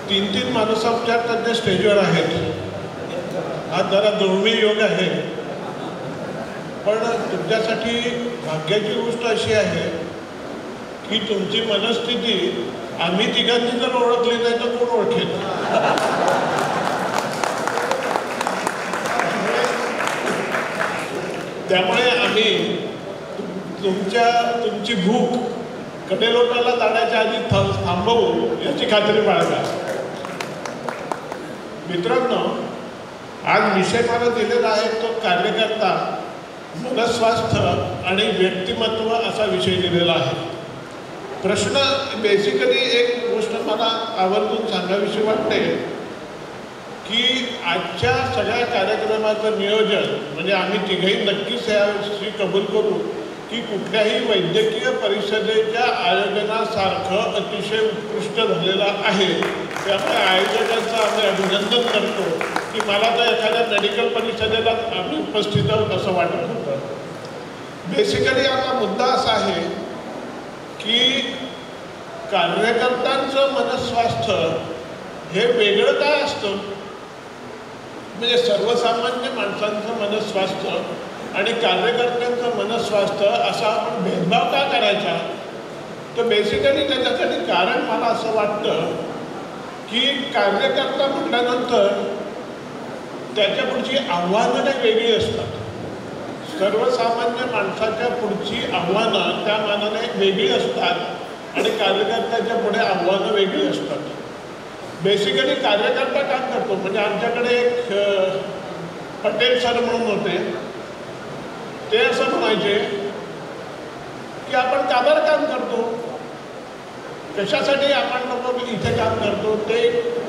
तीन मानसोपचार तज्ञ स्टेजवर आहेत. हा जरा दुर्मिळ योग आहे, पण तुमच्यासाठी भाग्याची गोष्ट अशी आहे की तुमची मनस्थिती आम्ही तिघांनी जर ओळखली नाही तर कोण ओळखेल. त्यामुळे आम्ही तुमची भूक कडेलोटाला जाण्याच्या आधी थांबवू याची खात्री बाळगा. मित्रांनो, आज विषय मला दिलेला आहे तो कार्यकर्ता, मनस्वास्थ्य आणि व्यक्तिमत्व असा विषय दिलेला आहे. प्रश्न बेसिकली एक गोष्ट मला आवर्जून सांगावीशी वाटते की आजच्या सगळ्या कार्यक्रमाचं नियोजन म्हणजे आम्ही तिघही नक्कीच याविषयी कबूल करू की कुठल्याही वैद्यकीय परिषदेच्या आयोजनासारखं अतिशय उत्कृष्ट झालेलं आहे. त्यामुळे आयोजकांचं आम्ही अभिनंदन करतो की मला तर एखाद्या मेडिकल परिषदेला आम्ही उपस्थित आहोत असं वाटत होतं. बेसिकली आता मुद्दा असा आहे की कार्यकर्त्यांचं मनस्वास्थ्य हे वेगळं काय असतं. म्हणजे सर्वसामान्य माणसांचं मनस्वास्थ्य आणि कार्यकर्त्यांचं मनस्वास्थ्य असा आपण भेदभाव का करायचा. तर बेसिकली त्याच्यासाठी कारण मला असं वाटतं की कार्यकर्ता म्हटल्यानंतर त्याच्या पुढची आव्हानं वेगळी असतात. सर्वसामान्य माणसाच्या पुढची आव्हानं त्या मानाने वेगळी असतात आणि कार्यकर्त्याच्या पुढे आव्हानं वेगळी असतात. बेसिकली कार्यकर्ता काम करतो म्हणजे आमच्याकडे एक पटेल सर म्हणून होते, ते असं म्हणायचे की आपण का बरं काम करतो, कशासाठी आपण लोक इथे काम करतो. ते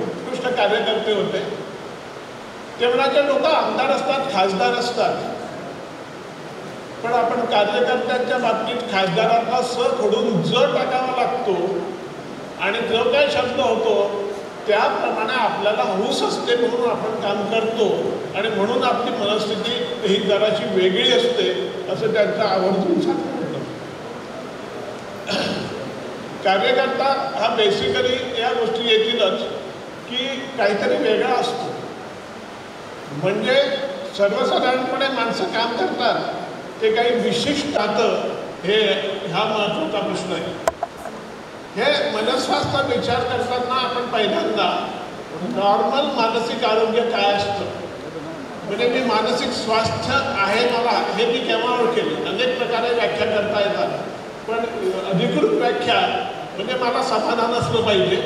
उत्कृष्ट कार्यकर्ते होते. ते म्हणायचे लोक आमदार असतात, खासदार असतात, पण आपण कार्यकर्त्यांच्या बाबतीत खासदारांना स खोडून ज टाकावा लागतो आणि जो काय शब्द होतो त्याप्रमाणे आपल्याला हौस असते म्हणून आपण काम करतो आणि म्हणून आपली मनस्थिती ही जराशी वेगळी असते असं त्यांचं आवर्जून सांगत होतं. कार्यकर्ता हा बेसिकली या गोष्टी येतीलच की काहीतरी वेगळा असतो. म्हणजे सर्वसाधारणपणे माणसं काम करतात ते काही विशिष्ट नातं हे हा महत्त्वाचा प्रश्न आहे. हे मनस्वास्थ्य विचार करताना आपण पहिल्यांदा नॉर्मल मानसिक आरोग्य काय असतं म्हणजे मी मानसिक स्वास्थ्य आहे मला हे मी केव्हा ओळखेल. अनेक प्रकारे व्याख्या करता येतात, पण अधिकृत व्याख्या म्हणजे मला समाधान असलं पाहिजे.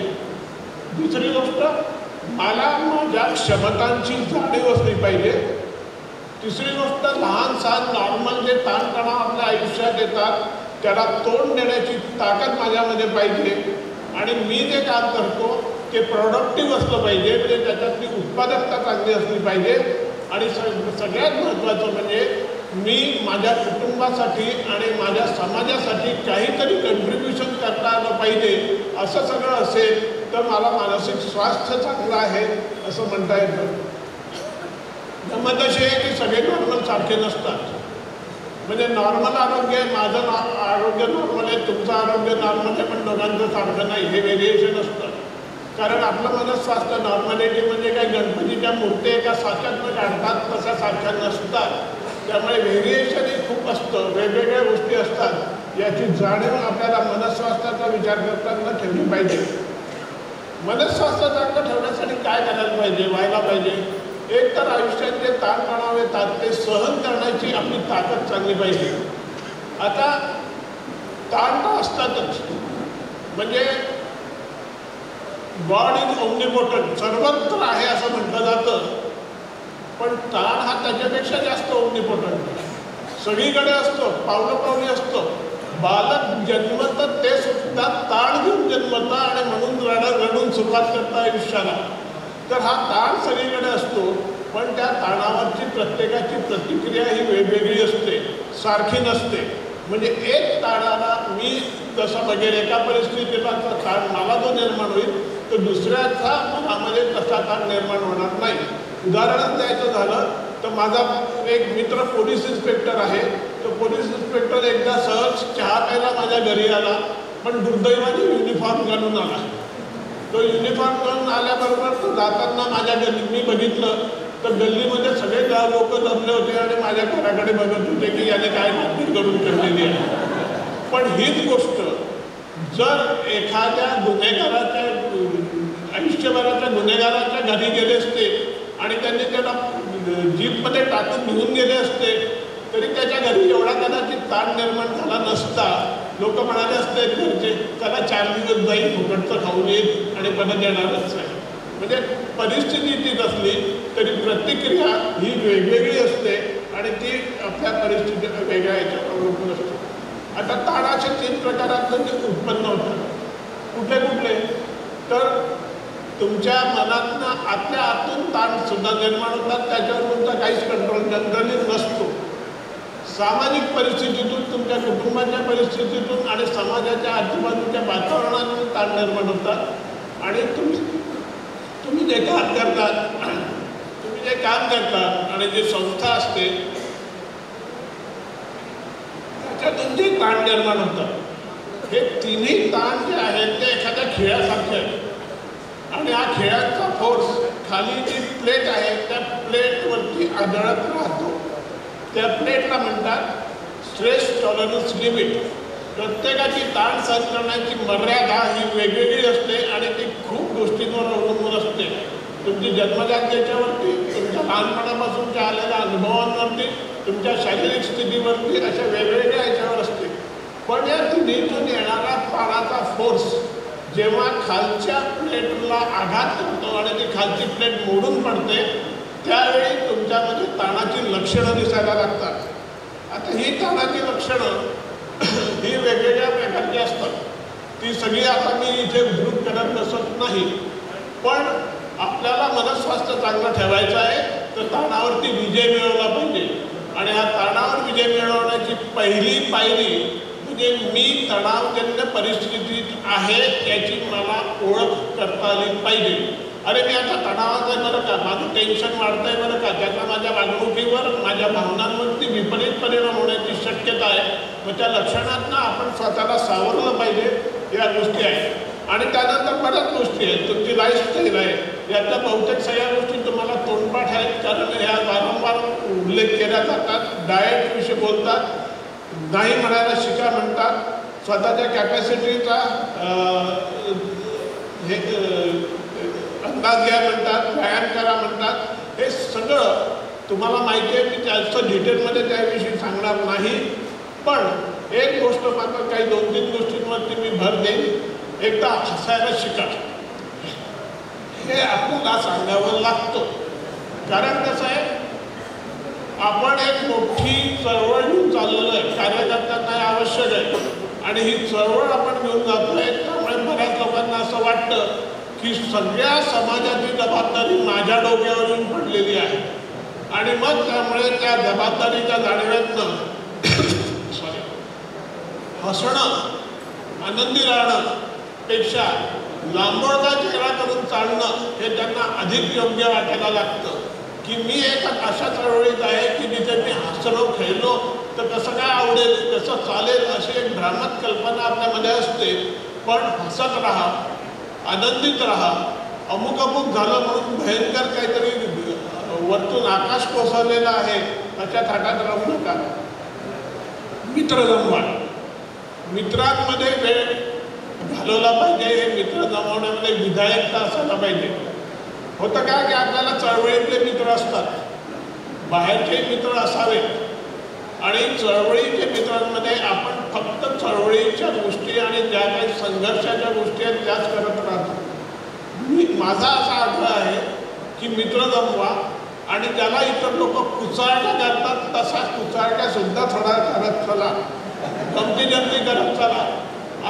दुसरी गोष्ट मला माझ्या क्षमतांची जाणीव असली पाहिजे. तिसरी गोष्ट लहान सहान नॉर्मल जे ताणतणाव आपल्या आयुष्यात येतात त्याला तोंड देण्याची ताकद माझ्यामध्ये पाहिजे आणि मी जे काम करतो ते प्रोडक्टिव्ह असलं पाहिजे म्हणजे त्याच्यातली उत्पादकता चांगली असली पाहिजे. आणि सगळ्यात महत्त्वाचं म्हणजे मी माझ्या कुटुंबासाठी आणि माझ्या समाजासाठी काहीतरी कंट्रीब्युशन करता आलं पाहिजे. असं सगळं असेल तर मला मानसिक स्वास्थ्य चांगलं आहे असं म्हणता येतं. गंमत अशी आहे की सगळे नॉर्मल सारखे नसतात. म्हणजे नॉर्मल आरोग्य आहे, माझं आरोग्य नॉर्मल आहे, तुमचं आरोग्य नॉर्मल आहे, पण दोघांचं सारखं नाही. हे व्हेरिएशन असतं. कारण आपलं मनस्वास्थ्य नॉर्मॅलिटी म्हणजे काही गणपतीच्या मूर्ती एका साच्यातनं काढतात तशा सारख्या नसतात. त्यामुळे व्हेरिएशन हे खूप असतं, वेगवेगळ्या गोष्टी असतात. याची जाणीव आपल्याला मनस्वास्थ्याचा विचार करताना ठेवली पाहिजे. मनस्वास्थ्य चांगलं ठेवण्यासाठी काय करायला पाहिजे, व्हायला पाहिजे. एक तर आयुष्यात जे ताणतणाव येतात ते सहन करण्याची आपली ताकद चांगली पाहिजे. आता ताण तर असतातच, म्हणजे गॉड इज ओमनिपोटंट, सर्वत्र आहे असं म्हटलं जातं, पण ताण हा त्याच्यापेक्षा जास्त ओमनिपोटंट सगळीकडे असतो, पावलोपावली असतो. बालक जन्मतं ते सुद्धा ताण घेऊन जन्मतं आणि म्हणून रडून सुरुवात करतं आयुष्याला. तर हा ताण सगळीकडे असतो, पण त्या ताणावरची प्रत्येकाची प्रतिक्रिया ही वेगवेगळी असते, सारखी नसते. म्हणजे एक ताणाला मी जसं बघेल एका परिस्थितीला ताण मला जो निर्माण होईल तर दुसऱ्याचा मनामध्ये तसा ताण निर्माण होणार नाही. उदाहरण द्यायचं झालं तर माझा एक मित्र पोलीस इन्स्पेक्टर आहे. तो पोलीस इन्स्पेक्टर एकदा सहज चहा प्यायला माझ्या घरी आला, पण दुर्दैवाने युनिफॉर्म घालून आला. तो युनिफॉर्म करून आल्याबरोबर तो जाताना माझ्या गल्ली मी बघितलं तर गल्लीमध्ये सगळे लोक जमले होते आणि माझ्या घराकडे बघत होते की याने काय कामगिरी करून ठेवलेली आहे. पण हीच गोष्ट जर एखाद्या गुन्हेगाराच्या आयुष्यभराच्या गुन्हेगाराच्या घरी गेले असते आणि त्यांनी त्याला जीपमध्ये टाकून घेऊन गेले असते तरी त्याच्या घरी एवढा कदाचित ताण निर्माण झाला नसता. लोक म्हणाले असते घरचे त्याला 4 दिवस जाईल फुकटचं खाऊन येईल आणि परत येणारच नाही. म्हणजे परिस्थिती ती नसली तरी प्रतिक्रिया ही वेगवेगळी असते आणि ती आपल्या परिस्थिती वेगळ्या याच्यावर अवलंबून असते. आता ताणाचे 3 प्रकारातून ते उत्पन्न होतात. कुठले कुठले तर तुमच्या मनातनं आतल्या आतून ताण सुद्धा निर्माण होतात. त्याच्यावर तुमचा काहीच कंट्रोल जनरली नसतो. सामाजिक परिस्थितीतून तुमच्या कुटुंबाच्या परिस्थितीतून आणि समाजाच्या आजूबाजूच्या वातावरणातून ताण निर्माण होतात आणि तुम्ही जे काम करतात तुम्ही जे काम करतात आणि जी संस्था असते त्याच्यातून जे ताण निर्माण होतात. हे तिन्ही ताण जे आहेत ते एखाद्या खेळासारखे आहेत आणि हा खेळाचा फोर्स खाली जी प्लेट आहे त्या प्लेटवरती आदळत राहतो. त्या प्लेटला म्हणतात स्ट्रेस टॉलरन्स लिमिट. प्रत्येकाची ताण सहन करण्याची मर्यादा ही वेगवेगळी असते आणि ती खूप गोष्टींवर अवलंबून असते. तुमची जन्मजात याच्यावरती, तुमच्या लहानपणापासूनच्या आलेल्या अनुभवांवरती, तुमच्या शारीरिक स्थितीवरती, अशा वेगवेगळ्या याच्यावर असते. पण या तिन्हीतून येणारा ताणाचा फोर्स जेव्हा खालच्या प्लेटला आघात करतो आणि ती खालची प्लेट मोडून पडते त्यावेळी तुमच्यामध्ये ताणाची लक्षणं दिसायला लागतात. आता ही ताणाची लक्षणं ही वेगवेगळ्या प्रकारची असतात. ती सगळी आता मी इथे उद्धृत करत बसत नाही. पण आपल्याला मनस्वास्थ्य चांगलं ठेवायचं आहे तर ताणावरती विजय मिळवला पाहिजे. आणि हा ताणावर विजय मिळवण्याची पहिली पायरी म्हणजे मी तणावजन्य परिस्थितीत आहे याची मला ओळख करता आली पाहिजे. अरे मी आता तणावात आहे बरं का, माझं टेन्शन वाढतं आहे बरं का, त्याचा माझ्या वागणुकीवर माझ्या भावनांवरती विपरीत परिणाम होण्याची शक्यता आहे. मग त्या लक्षणातनं आपण स्वतःला सावरलं पाहिजे. या गोष्टी आहेत. आणि त्यानंतर बऱ्याच गोष्टी आहेत. तुमची लाईफस्टाईल आहे. यातल्या बहुतेक सगळ्या गोष्टी तुम्हाला तोंडपाठ आहेत कारण ह्या वारंवार उल्लेख केल्या जातात. डाएटविषयी बोलतात, नाही म्हणायला शिका म्हणतात, स्वतःच्या कॅपॅसिटीचा अंदाज घ्या म्हणतात, व्यायाम करा म्हणतात. हे सगळं तुम्हाला माहिती आहे. मी जास्त डिटेलमध्ये त्याविषयी सांगणार नाही. पण एक गोष्ट मात्र काही 2-3 गोष्टींवरती मी भर देईन. एकदा हसायला शिका. हे आपल्याला सांगावं लागतं. कारण कसं आहे आपण एक मोठी चळवळ घेऊन चाललेलो आहे. कार्यकर्त्यांना हे आवश्यक आहे आणि ही चळवळ आपण घेऊन जातो आहे. त्यामुळे बऱ्याच लोकांना असं वाटतं की सगळ्या समाजाची जबाबदारी माझ्या डोक्यावर येऊन पडलेली आहे आणि मग त्यामुळे त्या जबाबदारीच्या जाणीवेतनं हसणं, आनंदी राहणं पेक्षा लांबोळगा चेहरा करून चालणं हे त्यांना अधिक योग्य वाटायला लागतं. की मी एक अशा चळवळीत आहे की जिथे मी हसलो खेळलो तर कसं काय आवडेल, कसं चालेल अशी एक भ्रामक कल्पना आपल्यामध्ये असते. पण हसत राहा, आनंदित राहा. अमुक झालं म्हणून भयंकर काहीतरी वरतून आकाश कोसळलेलं आहे अशा थाटात राहू नका. मित्र जमवा. मित्रांमध्ये वेळ घालवला पाहिजे. हे मित्र जमवण्यामध्ये विधायकता असायला पाहिजे. होतं काय की आपल्याला चळवळीतले मित्र असतात, बाहेरचे मित्र असावेत आणि चळवळीच्या मित्रांमध्ये आपण फक्त चळवळीच्या गोष्टी आणि ज्या काही संघर्षाच्या गोष्टी आहेत त्याच करत राहतो. माझा असा आग्रह आहे की मित्र जमवा आणि ज्याला इतर लोक कुचाळण्या करतात तसा कुचाळण्यासुद्धा थोडा करत चला, गमती जमती करत चला.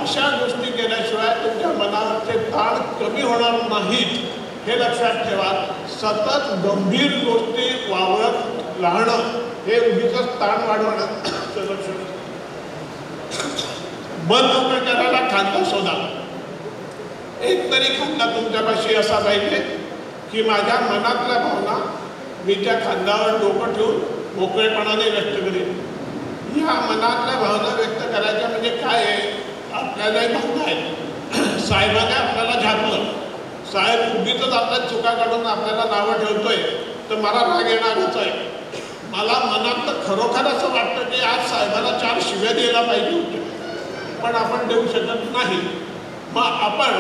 अशा गोष्टी केल्याशिवाय तुमच्या मनाचे ताण कमी होणार नाहीत हे लक्षात ठेवा. सतत गंभीर गोष्टी वावरत राहणं हे उगीच ताण वाढवण्याचं लक्षण. मन मोकळं करायला खांदा शोधा. एक तरी खांदा तुमच्यापाशी असा पाहिजे की माझ्या मनातल्या भावना मी त्या खांद्यावर डोकं ठेवून मोकळेपणाने व्यक्त करेन. ह्या मनातल्या भावना व्यक्त करायच्या म्हणजे काय आहे, आपल्याला भावना आहे. साहेबाने आपल्याला झापलं साहेब उगीच आपल्या चुका काढून आपल्याला नावं ठेवतोय तर मला राग येणारच आहे. मला मनात तर खरोखर असं वाटतं की आज साहेबाला 4 शिव्या द्यायला पाहिजे होते, पण आपण देऊ शकत नाही. मग आपण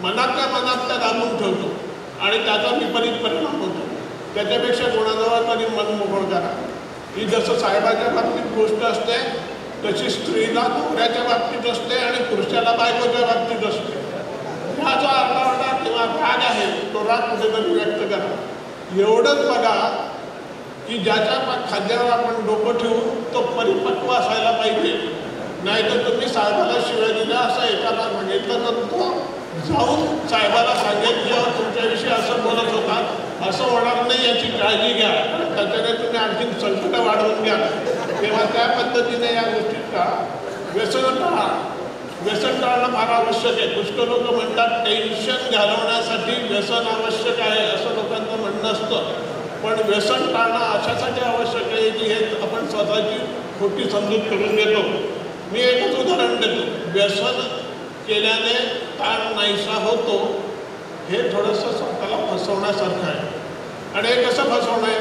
मनातल्या मनात त्या दाबून ठेवतो आणि त्याचा विपरीत परिणाम होतो. त्याच्यापेक्षा कोणाजवळ तरी मन मोकळं करा. ही जसं साहेबाच्या बाबतीत गोष्ट असते तशी स्त्रीला नवऱ्याच्या बाबतीत असते आणि पुरुषाला बायकोच्या बाबतीत असते. हा जो आरडाओरडा किंवा राग आहे तो राग कुठेतरी व्यक्त करा. एवढंच बघा की ज्याच्या खांद्यावर आपण डोकं ठेवू तो परिपक्व असायला पाहिजे. नाहीतर तुम्ही साहेबाला शिवाय दिल्या असं एकाला सांगितलं तर तो जाऊन साहेबाला सांगेल की तुमच्याविषयी असं बोलत होता, असं होणार नाही याची काळजी घ्या. त्याच्याने तुम्ही आणखीन संकट वाढवून घ्या. तेव्हा त्या पद्धतीने या गोष्टीचा व्यसन टाळा. व्यसन टाळणं फार आवश्यक आहे. पुष्कळ लोक म्हणतात टेन्शन घालवण्यासाठी व्यसन आवश्यक आहे असं लोकांचं म्हणणं असतं. पण व्यसन टाळणं अशासाठी आवश्यक आहे की हे आपण स्वतःची खोटी समजूत करून घेतो. मी एकच उदाहरण देतो. व्यसन केल्याने ताण नाहीसा होतो हे थोडंसं स्वतःला फसवण्यासारखं आहे. आणि हे कसं फसवणं आहे?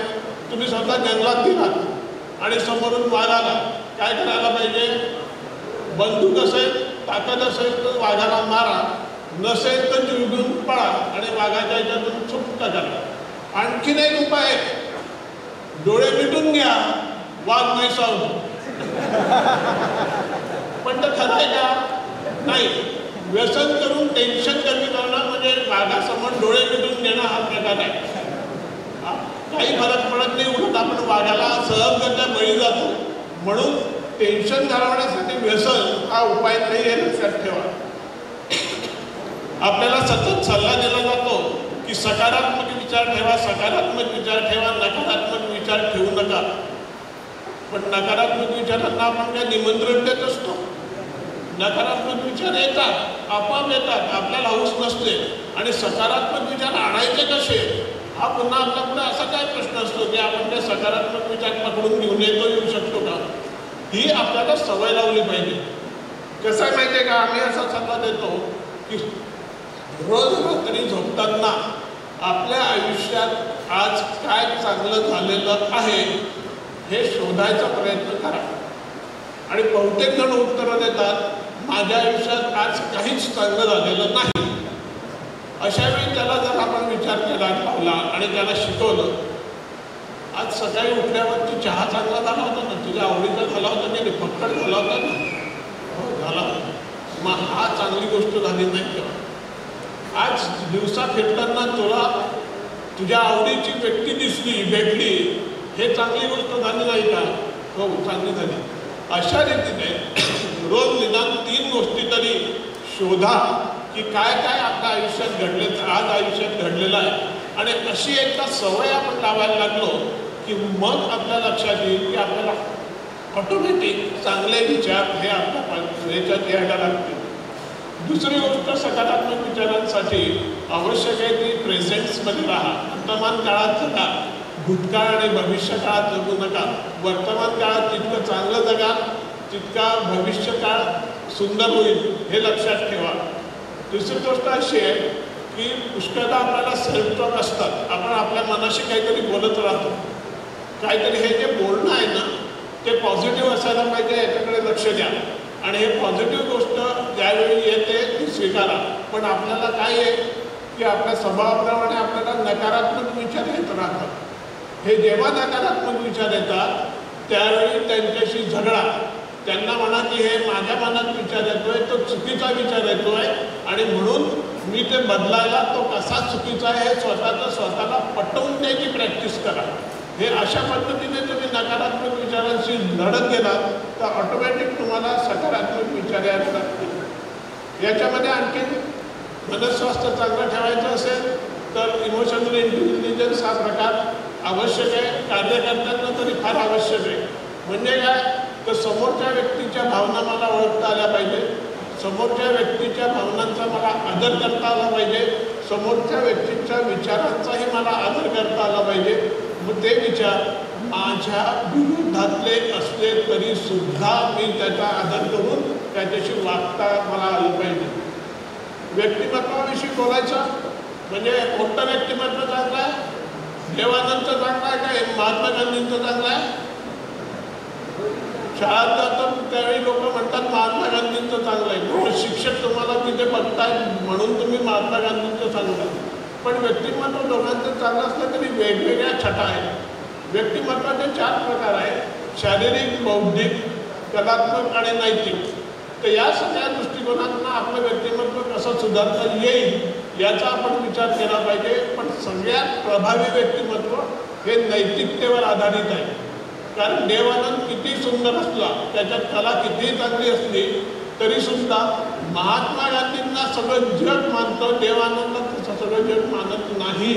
तुम्ही स्वतः जंगलात गेलात आणि समोरून वाघ आला, काय करायला पाहिजे? बंदूक असेल, ताकद असेल तर वाघाला मारा, नसेल तर जीव घेऊन पळा आणि वाघाच्या ह्याच्यातून सुटका करा. आणखीन एक उपाय आहे, डोळे मिटून घ्या, वाघ नाही सावतो. पण तर खरं आहे का? नाही. व्यसन करून टेन्शन कमी करणं म्हणजे वाघासमोर डोळे मिटून घेणं हा प्रकार आहे. काही फरक पडत नाही, उलट आपण वाघाला सहजगत्या बळी जातो. म्हणून टेन्शन घालवण्यासाठी व्यसन हा उपाय नाही हे लक्षात ठेवा. आपल्याला सतत सल्ला दिला जातो की सकारात्मक विचार ठेवा, सकारात्मक विचार ठेवा, नकारात्मक विचार ठेवू नका. पण नकारात्मक विचारांना आपण काय निमंत्रण देत असतो? नकारात्मक विचार येतात, आपोआप येतात, आपल्याला हौस नसते. आणि सकारात्मक विचार आणायचे कसे हा पुन्हा आपल्यापुढे असा काय प्रश्न असतो की आपण ते सकारात्मक विचार पकडून घेऊन येऊ शकतो का? ही आपल्याला सवय लावली पाहिजे. कसं आहे माहिती आहे का? आम्ही असा सल्ला देतो की रोज रात्री झोपताना आपल्या आयुष्यात आज काय चांगलं झालेलं आहे हे शोधायचा प्रयत्न करा. आणि बहुतेक जण उत्तरं देतात माझ्या आयुष्यात आज काहीच चांगलं झालेलं नाही. अशा वेळी त्याला जर आपण विचार केला लावला आणि त्याला शिकवलं, आज सकाळी उठल्यावरती चहा चांगला झाला होता ना, तुझ्या आवडीचा झाला होता की फक्कड झाला होता ना? हो झाला. मग हा चांगली गोष्ट झाली नाही तेव्हा. आज दिवसा फिरताना तुला तुझ्या आवडीची व्यक्ती दिसली, भेटली, हे चांगली गोष्ट झाली नाही का? हो चांगली झाली. अशा रीतीने रोज निदान 3 गोष्टी तरी शोधा की काय काय आपल्या आयुष्यात घडले, आज आयुष्यात घडलेलं आहे. आणि अशी एकदा सवय आपण लावायला लागलो की मग आपल्या लक्षात येईल की आपल्याला ऑटोमॅटिक चांगले विचार हे आपल्या ह्याच्यात यायला लागतील. दुसरी गोष्ट सकारात्मक विचारांसाठी आवश्यक आहे ती प्रेझेंट्समध्ये राहा. वर्तमान काळात जगा, भूतकाळ आणि भविष्य काळात जगू नका. वर्तमान काळात जितकं चांगलं जगा तितका भविष्य काळ सुंदर होईल हे लक्षात ठेवा. दुसरी गोष्ट अशी आहे की पुष्कळदा आपल्याला सेल्फ टॉक असतात. आपण आपल्या मनाशी काहीतरी बोलत राहतो. काहीतरी हे जे बोलणं आहे ना ते पॉझिटिव्ह असायला पाहिजे, याच्याकडे लक्ष द्या. आणि हे पॉझिटिव्ह गोष्ट ज्यावेळी येते ती स्वीकारा. पण आपल्याला काय आहे की आपल्या स्वभावाप्रमाणे आपल्याला नकारात्मक विचार येत राहतात. हे जेव्हा नकारात्मक विचार येतात त्यावेळी त्यांच्याशी झगडा. त्यांना म्हणा की हे माझ्या मनात विचार येतोय, तो चुकीचा विचार येतोय आणि म्हणून मी ते बदलायला तो कसा चुकीचा आहे हे स्वतःला पटवून द्यायची प्रॅक्टिस करा. हे अशा पद्धतीने तुम्ही नकारात्मक विचारांशी लढत गेलात तर ऑटोमॅटिक तुम्हाला सकारात्मक विचार यायला लागतील. याच्यामध्ये आणखी मनस्वास्थ्य चांगलं ठेवायचं असेल तर इमोशनल इंटेलिजन्स हा प्रकार आवश्यक आहे. कार्यकर्त्यांना तरी फार आवश्यक आहे. म्हणजे काय तर समोरच्या व्यक्तीच्या भावना मला ओळखता आल्या पाहिजे, समोरच्या व्यक्तीच्या भावनांचा मला आदर करता आला पाहिजे, समोरच्या व्यक्तीच्या विचारांचाही मला आदर करता आला पाहिजे. मग ते विचार माझ्या विरोधातले असले तरी सुद्धा मी त्याचा आदर करून त्याच्याशी वागता मला आलं पाहिजे. व्यक्तिमत्वाविषयी बोलायचं म्हणजे कोणतं व्यक्तिमत्व चांगलं आहे? देवानंदचं चांगलं आहे का महात्मा गांधींचं चांगलं आहे? शाळेत जातात त्यावेळी लोक म्हणतात महात्मा गांधींचं चांगलं आहे, म्हणून शिक्षक तुम्हाला तिथे बघताय म्हणून तुम्ही महात्मा गांधींचं चांगलं. पण व्यक्तिमत्व दोघांचं चांगलं असलं तरी वेगवेगळ्या छटा आहेत. व्यक्तिमत्वाचे 4 प्रकार आहेत: शारीरिक, बौद्धिक, कलात्मक आणि नैतिक. तर या सगळ्या दृष्टिकोनातून आपलं व्यक्तिमत्व कसं सुधारता येईल याचा आपण विचार केला पाहिजे. पण सगळ्यात प्रभावी व्यक्तिमत्व हे नैतिकतेवर आधारित आहे. कारण देवानंद किती सुंदर असला, त्याच्यात कला कितीही चांगली असली तरीसुद्धा महात्मा गांधींना सगळं जग मानतं, देवानंद तसं सगळं जग मानत नाही.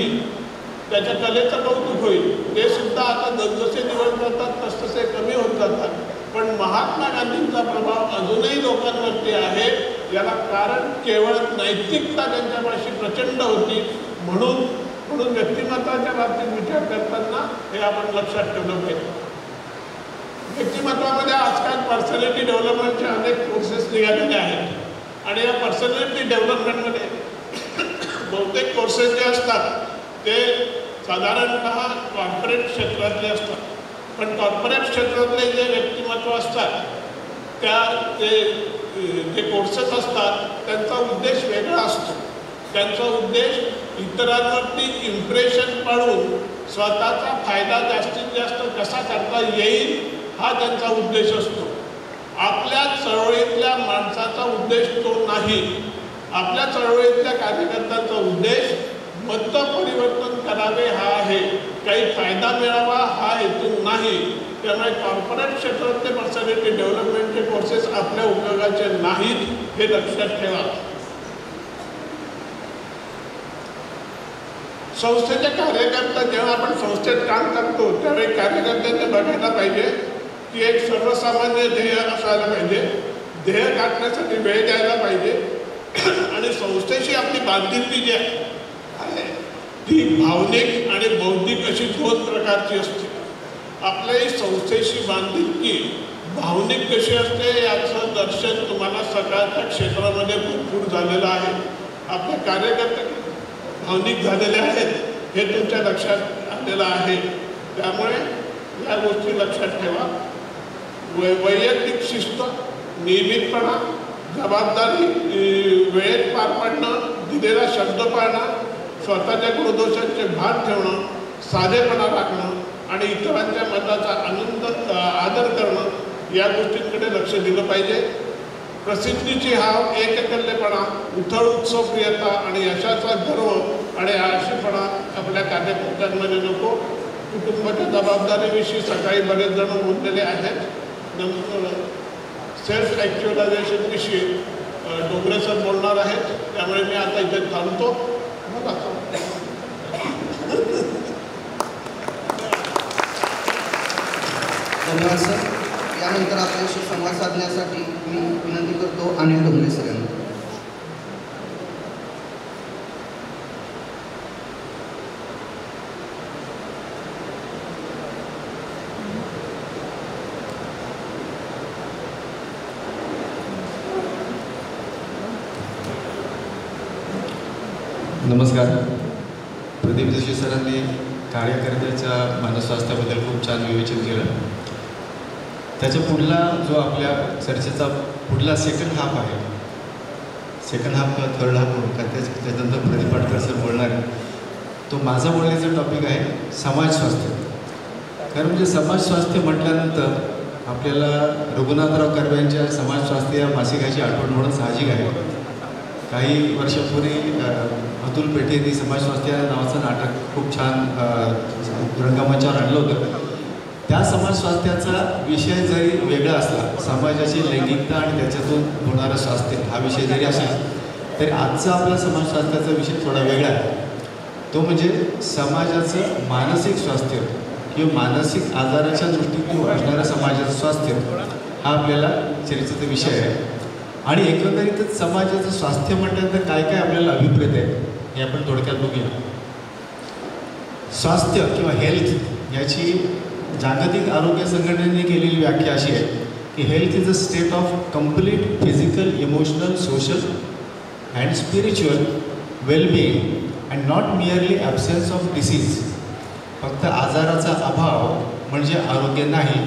त्याच्या कलेचं कौतुक होईल, ते सुद्धा आता जसजसे दिवस जातात तसतसे कमी होत जातात. पण महात्मा गांधींचा प्रभाव अजूनही लोकांवरती आहे. याला कारण केवळ नैतिकता त्यांच्यापाशी प्रचंड होती. म्हणून व्यक्तिमत्वाच्या बाबतीत विचार करताना हे आपण लक्षात ठेवलं पाहिजे. व्यक्तिमत्वामध्ये आजकाल पर्सनॅलिटी डेव्हलपमेंटचे अनेक कोर्सेस निघालेले आहेत आणि या पर्सनॅलिटी डेव्हलपमेंटमध्ये बहुतेक कोर्सेस जे असतात ते साधारणतः कॉर्पोरेट क्षेत्रातले असतात. पण कॉर्पोरेट क्षेत्रातले जे व्यक्तिमत्व असतात जे कोर्सेस असतात त्यांचा उद्देश वेगळा असतो. त्यांचा उद्देश इतरांवरती इम्प्रेशन पाडून स्वतःचा फायदा जास्तीत जास्त कसा करता येईल हा त्यांचा उद्देश असतो. आपल्या चळवळीतल्या माणसाचा उद्देश तो नाही. आपल्या चळवळीतल्या कार्यकर्त्यांचा उद्देश मत परिवर्तन करावे हा आहे, काही फायदा मिळावा हा हेतू नाही. त्यामुळे कॉर्पोरेट क्षेत्रातले पर्सनॅलिटी डेव्हलपमेंटचे कोर्सेस आपल्या उपयोगाचे नाहीत, हे लक्षात ठेवा. संस्थेचे कार्यकर्ता जेव्हा आपण संस्थेत काम करतो त्यावेळी कार्यकर्त्यांनी बघायला पाहिजे की एक सर्वसामान्य ध्येय असायला पाहिजे, ध्येय गाठण्यासाठी वेळ द्यायला पाहिजे आणि संस्थेशी आपली बांधिलकी जी आहे ती भावनिक आणि बौद्धिक अशी 2 प्रकारची असते. आपल्या संस्थेशी बांधिलकी भावनिक कशी असते याचं दर्शन तुम्हाला सकाळच्या क्षेत्रामध्ये भरपूर झालेलं आहे. आपले कार्यकर्ते भावनिक झालेले आहेत हे तुमच्या लक्षात आलेलं आहे. त्यामुळे या गोष्टी लक्षात ठेवा. वैयक्तिक शिस्त, नियमितपणा, जबाबदारी, वेळेत पार पाडणं, दिलेला शब्द पाळणं, स्वतःच्या गुणदोषांचे भान ठेवणं, साधेपणा राखणं आणि इतरांच्या मताचा आदर करणं या गोष्टींकडे लक्ष दिलं पाहिजे. प्रसिद्धीची हाव, एककल्लेपणा, उथळ उत्सवप्रियता आणि यशाचा गर्व आणि आळशीपणा आपल्या कार्यकर्त्यांमध्ये नको. कुटुंबाच्या जबाबदारीविषयी सकाळी बरेच जण बोललेले आहेत. नंतर सेल्फ ॲक्च्युअलायझेशनविषयी डोंगरे सर बोलणार आहेत. त्यामुळे मी आता इथे थांबतो. धन्यवाद सर. यानंतर आपल्याशी संवाद साधण्यासाठी मी विनंती करतो अनिल डोंगरे सर यांना. नमस्कार. प्रदीप जोशी सरांनी कार्यकर्त्याच्या मानसस्वास्थ्याबद्दल खूप छान विवेचन केलं. त्याच्या पुढला जो आपल्या चर्चेचा पुढला सेकंड हाफ आहे, सेकंड हाफ किंवा थर्ड हाफ म्हणून का त्याच्यानंतर प्रदीप पाटकर सर बोलणार आहे, तो माझा बोलण्याचा टॉपिक आहे समाज स्वास्थ्य. कारण म्हणजे समाज स्वास्थ्य म्हटल्यानंतर आपल्याला रघुनाथराव कर्वे यांच्या समाज स्वास्थ्य या मासिकाची आठवण म्हणून साहजिक आहे. काही वर्षापूर्वी अतुल पेठेंनी समाज स्वास्थ्य नावाचं नाटक खूप छान रंगमंचावर आणलं होतं. त्या समाज स्वास्थ्याचा विषय जरी वेगळा असला, समाजाची लैंगिकता आणि त्याच्यातून होणारं स्वास्थ्य हा विषय जरी असला तरी आजचा आपला समाज स्वास्थ्याचा विषय थोडा वेगळा आहे. तो म्हणजे समाजाचं मानसिक स्वास्थ्य किंवा मानसिक आजाराच्या दृष्टीने असणारं समाजाचं स्वास्थ्य हा आपल्याला चर्चेचा विषय आहे. आणि एकंदरीतच समाजाचं स्वास्थ्य म्हटल्यानंतर काय काय आपल्याला अभिप्रेत आहे हे आपण थोडक्यात बघूया. स्वास्थ्य किंवा हेल्थ याची जागतिक आरोग्य संघटनेने केलेली व्याख्या अशी आहे की health is a state of complete physical, emotional, social and spiritual well-being and not merely absence of disease. फक्त आजाराचा अभाव म्हणजे आरोग्य नाही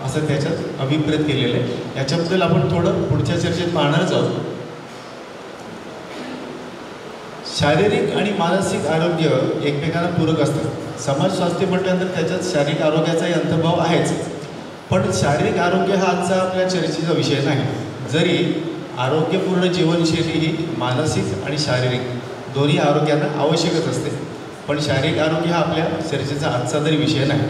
असं त्याच्यात अभिप्रेत केलेलं आहे. याच्याबद्दल आपण थोडं पुढच्या चर्चेत पाहणारच आहोत. शारीरिक आणि मानसिक आरोग्य एकमेकांना पूरक असतं. समाज स्वास्थ्य म्हटल्यानंतर त्याच्यात शारीरिक आरोग्याचाही अंतर्भाव आहेच, पण शारीरिक आरोग्य हा आजचा आपल्या चर्चेचा विषय नाही. जरी आरोग्यपूर्ण जीवनशैली ही मानसिक आणि शारीरिक दोन्ही आरोग्यांना आवश्यकच असते, पण शारीरिक आरोग्य हा आपल्या चर्चेचा आजचा तरी विषय नाही.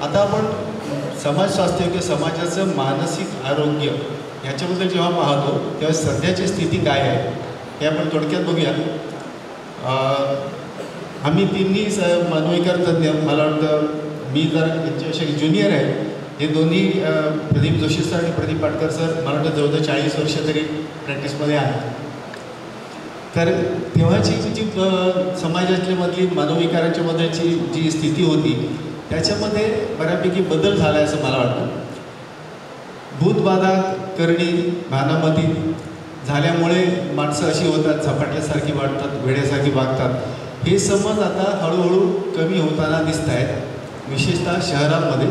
आता आपण समाज स्वास्थ्य किंवा समाजाचं मानसिक आरोग्य ह्याच्याबद्दल जेव्हा पाहतो तेव्हा सध्याची स्थिती काय आहे हे आपण थोडक्यात बघूया. आम्ही तिन्ही मनोविकार तज्ज्ञ, मला वाटतं मी जर यांच्यापेक्षा ज्युनियर आहे, हे दोन्ही प्रदीप जोशी सर आणि प्रदीप पाटकर सर मला वाटतं जवळजवळ 40 वर्ष तरी प्रॅक्टिसमध्ये आहेत. तर तेव्हाची जी समाजातल्या मधली मनोविकारांच्या मधली जी स्थिती होती त्याच्यामध्ये बऱ्यापैकी बदल झाला आहे असं मला वाटतं. भूतबाधा करणी भानामती झाल्यामुळे माणसं अशी होतात, झपाटल्यासारखी वाटतात, वेड्यासारखी वागतात. हे समज आता हळूहळू कमी होताना दिसत आहेत, विशेषतः शहरांमध्ये.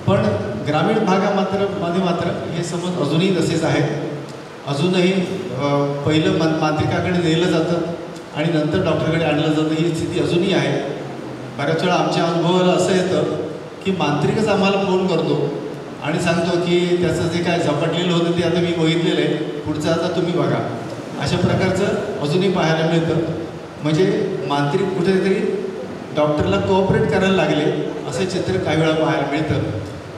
पण ग्रामीण भागामध्ये मात्र हे समज अजूनही तसेच आहेत. अजूनही पहिलं मांत्रिकाकडे नेलं जातं आणि नंतर डॉक्टरकडे आणलं जातं, ही स्थिती अजूनही आहे. बऱ्याच वेळा आमच्या अनुभवाला असं येतं की मांत्रिकच आम्हाला फोन करतो आणि सांगतो की त्याचं जे काय झपटलेलं होतं ते आता मी बघितलेलं आहे, पुढचं आता तुम्ही बघा. अशा प्रकारचं अजूनही पाहायला मिळतं. म्हणजे मांत्रिक कुठेतरी डॉक्टरला कोऑपरेट करायला लागले असे चित्र काही वेळा पाहायला मिळतं.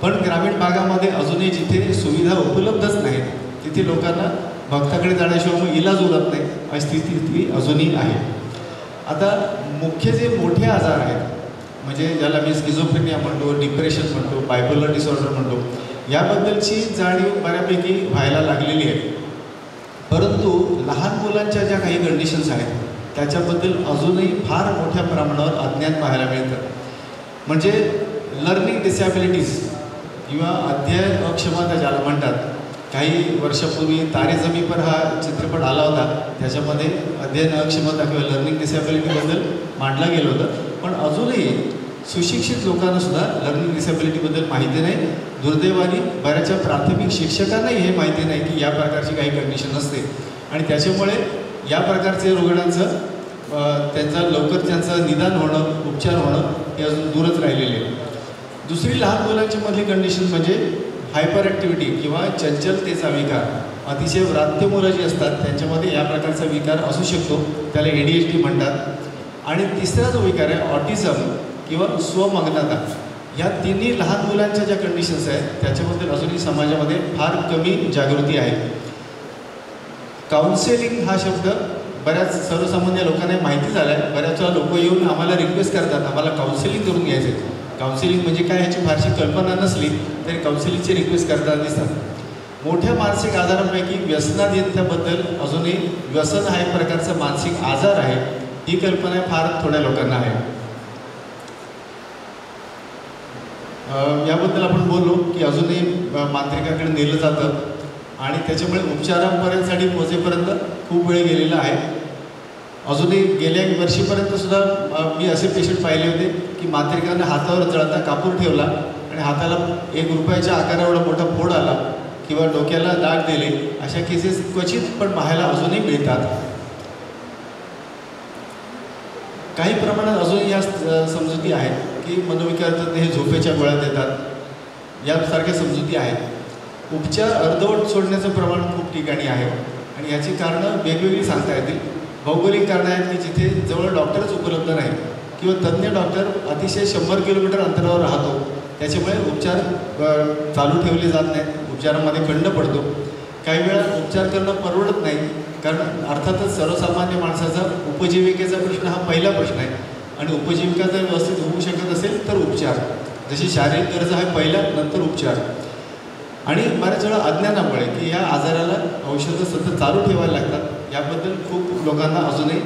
पण ग्रामीण भागामध्ये अजूनही जिथे सुविधा उपलब्धच नाहीत तिथे लोकांना भक्ताकडे जाण्याशिवाय मग इलाज उरत नाही अशी स्थिती अजूनही आहे. आता मुख्य जे मोठे आजार आहेत म्हणजे ज्याला मी स्किझोफ्रेनिया म्हणतो, डिप्रेशन म्हणतो, बायपोलर डिसऑर्डर म्हणतो, याबद्दलची जाणीव बऱ्यापैकी व्हायला लागलेली आहे. परंतु लहान मुलांच्या ज्या काही कंडिशन्स आहेत त्याच्याबद्दल अजूनही फार मोठ्या प्रमाणावर अज्ञान पाहायला मिळतं. म्हणजे लर्निंग डिसॅबिलिटीज किंवा अध्ययन अक्षमता ज्याला म्हणतात. काही वर्षापूर्वी तारे जमी पर हा चित्रपट आला होता, त्याच्यामध्ये अध्ययन अक्षमता किंवा लर्निंग डिसॅबिलिटीबद्दल मांडलं गेलं होतं. पण अजूनही सुशिक्षित लोकांनासुद्धा लर्निंग डिसॅबिलिटीबद्दल माहिती नाही. दुर्दैवाने बऱ्याचशा प्राथमिक शिक्षकांनाही हे माहिती नाही की या प्रकारची काही कंडिशन असते आणि त्याच्यामुळे या प्रकारचे रुग्णांचं त्यांचं निदान होणं, उपचार होणं हे अजून दूरच राहिलेले आहे. दुसरी लहान मुलांची मधली कंडिशन म्हणजे हायपर ॲक्टिव्हिटी किंवा चंचलतेचा विकार. अतिशय व्रात्य मुलं जी असतात त्यांच्यामध्ये या प्रकारचा विकार असू शकतो, त्याला ADHD म्हणतात. आणि तिसरा जो विकार आहे ऑटिझम किंवा स्वमग्नता. या तिन्ही लहान मुलांच्या ज्या कंडिशन्स आहेत त्याच्याबद्दल अजूनही समाजामध्ये फार कमी जागृती आहे. काउन्सेलिंग हा शब्द बऱ्याच सर्वसामान्य लोकांना माहिती झाला आहे. बऱ्याच वेळा लोक येऊन आम्हाला रिक्वेस्ट करतात, आम्हाला काउन्सिलिंग करून घ्यायचं आहे. काउन्सिलिंग म्हणजे काय ह्याची फारशी कल्पना नसली तरी काउन्सिलिंगची रिक्वेस्ट करताना दिसतात. मोठ्या मानसिक आजारांपैकी व्यसनाधीनतेबद्दल अजूनही व्यसन हा एक प्रकारचा मानसिक आजार आहे ही कल्पना फार थोड्या लोकांना आहे. याबद्दल आपण बोललो की अजूनही मांत्रिकाकडे नेलं जातं आणि त्याच्यामुळे उपचारापर्यंतसाठी पोहोचेपर्यंत खूप वेळ गेलेला आहे. अजूनही गेल्या वर्षीपर्यंतसुद्धा मी असे पेशंट पाहिले होते की मांत्रिकाने हातावर जळता कापूर ठेवला आणि हाताला ₹1 आकाराएवढा मोठा फोड आला किंवा डोक्याला दाग दिले. अशा केसेस क्वचित पण पाहायला अजूनही मिळतात. काही प्रमाणात अजूनही या समजुती आहेत की मनोविकार तज्ञ हे झोपेच्या गोळ्या देतात, यासारख्या समजुती आहेत. उपचार अर्धवट सोडण्याचं प्रमाण खूप ठिकाणी आहे आणि याची कारणं वेगवेगळी सांगता येतील. भौगोलिक कारणं आहेत की जिथे जवळ डॉक्टरच उपलब्ध नाही किंवा तज्ज्ञ डॉक्टर अतिशय 100 किलोमीटर अंतरावर राहतो, त्याच्यामुळे उपचार चालू ठेवले जात नाहीत, उपचारामध्ये खंड पडतो. काही वेळा उपचार करणं परवडत नाही, कारण अर्थातच सर्वसामान्य माणसाचा उपजीविकेचा प्रश्न हा पहिला प्रश्न आहे आणि उपजीविका जर व्यवस्थित होऊ शकत असेल तर उपचार. जशी शारीरिक गरज आहे पहिल्या, नंतर उपचार. आणि बऱ्याच वेळा अज्ञानामुळे की या आजाराला औषधं सतत चालू ठेवायला लागतात. याबद्दल खूप लोकांना अजूनही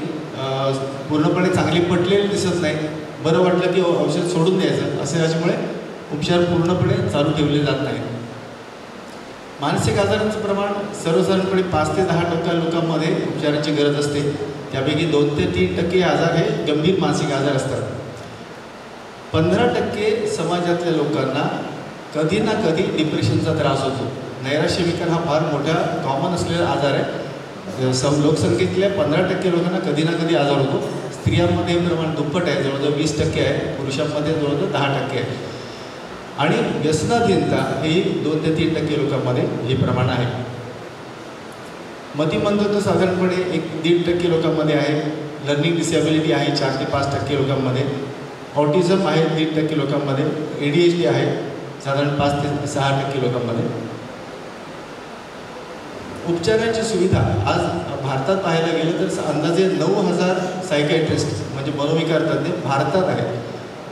पूर्णपणे चांगली पटलेली दिसत नाही. बरं वाटलं की औषध सोडून द्यायचं, असे याच्यामुळे उपचार पूर्णपणे चालू ठेवले जात नाहीत. मानसिक आजारांचं प्रमाण सर्वसाधारणपणे 5 ते 10% लोकांमध्ये उपचारांची गरज असते. त्यापैकी 2 ते 3% आजार हे गंभीर मानसिक आजार असतात. 15% समाजातल्या लोकांना कधी ना कधी डिप्रेशनचा त्रास होतो. नैराश्य विकार हा फार मोठा कॉमन असलेला आजार आहे. लोकसंख्येतल्या 15% लोकांना कधी ना कधी आजार होतो. स्त्रियांमध्ये हे प्रमाण दुप्पट आहे, जवळजवळ 20% आहे. पुरुषांमध्ये जवळजवळ 10% आहे. आणि व्यसनाधीनता ही 2 ते 3% लोकांमध्ये हे प्रमाण आहे. मतिमंदता साधारणपणे 1-1.5% लोकांमध्ये आहे. लर्निंग डिसेबिलिटी आहे 4 ते 5% लोकांमध्ये. ऑटिझम आहे 1.5% लोकांमध्ये. ADHD आहे साधारण 5 ते 6% लोकांमध्ये. उपचारांची सुविधा आज भारतात पाहायला गेलं तर अंदाजे 9,000 सायकॅट्रिस्ट म्हणजे मनोविकार तज्ज्ञ भारतात आहेत.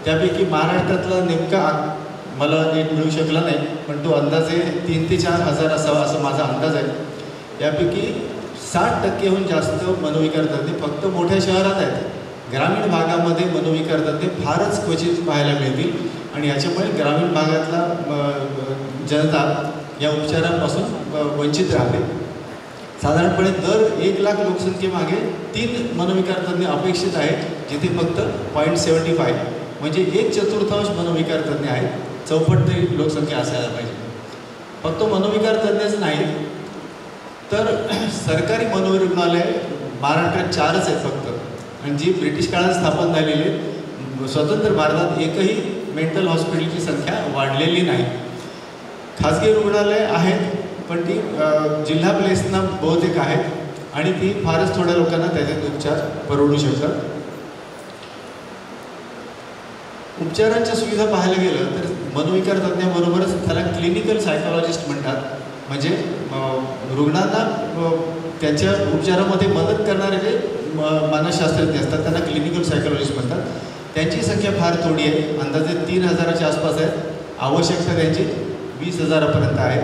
त्यापैकी महाराष्ट्रातला नेमका मला नीट मिळू शकला नाही, पण तो अंदाजे 3,000 ते 4,000 असावा असं माझा अंदाज आहे. यापैकी 60%हून जास्त मनोविकार तज्ज्ञ फक्त मोठ्या शहरात आहेत. ग्रामीण भागामध्ये मनोविकार तज्ज्ञ फारच क्वचित पाहायला मिळतील आणि याच्यामुळे ग्रामीण भागातला जनता या उपचारांपासून वंचित राहते. साधारणपणे दर 1,00,000 लोकसंख्येमागे 3 मनोविकार तज्ज्ञ अपेक्षित आहेत, जिथे फक्त 0.75 म्हणजे 1/4 मनोविकार तज्ज्ञ आहेत. चौपट तरी लोकसंख्या असायला पाहिजे. फक्त मनोविकार तज्ज्ञच नाही तर सरकारी मनोरुग्णालय महाराष्ट्रात 4च आहेत फक्त. आणि जी ब्रिटिश काळात स्थापन झालेली स्वतंत्र भारतात एकही मेंटल हॉस्पिटलची संख्या वाढलेली नाही. खाजगी रुग्णालय आहेत पण ती जिल्हा प्लेसना बहुतेक आहेत आणि ती फारच थोड्या लोकांना त्याच्यात उपचार परवडू शकतात. उपचारांच्या सुविधा पाहायला गेलं तर मनोविकार तज्ज्ञाबरोबरच त्याला क्लिनिकल सायकॉलॉजिस्ट म्हणतात. म्हणजे रुग्णांना त्यांच्या उपचारामध्ये मदत करणारे जे मानसशास्त्रज्ञ असतात त्यांना क्लिनिकल सायकॉलॉजिस्ट म्हणतात. त्यांची संख्या फार थोडी आहे, अंदाजे 3,000च्या आसपास आहे. आवश्यकता त्यांची 20,000पर्यंत आहे.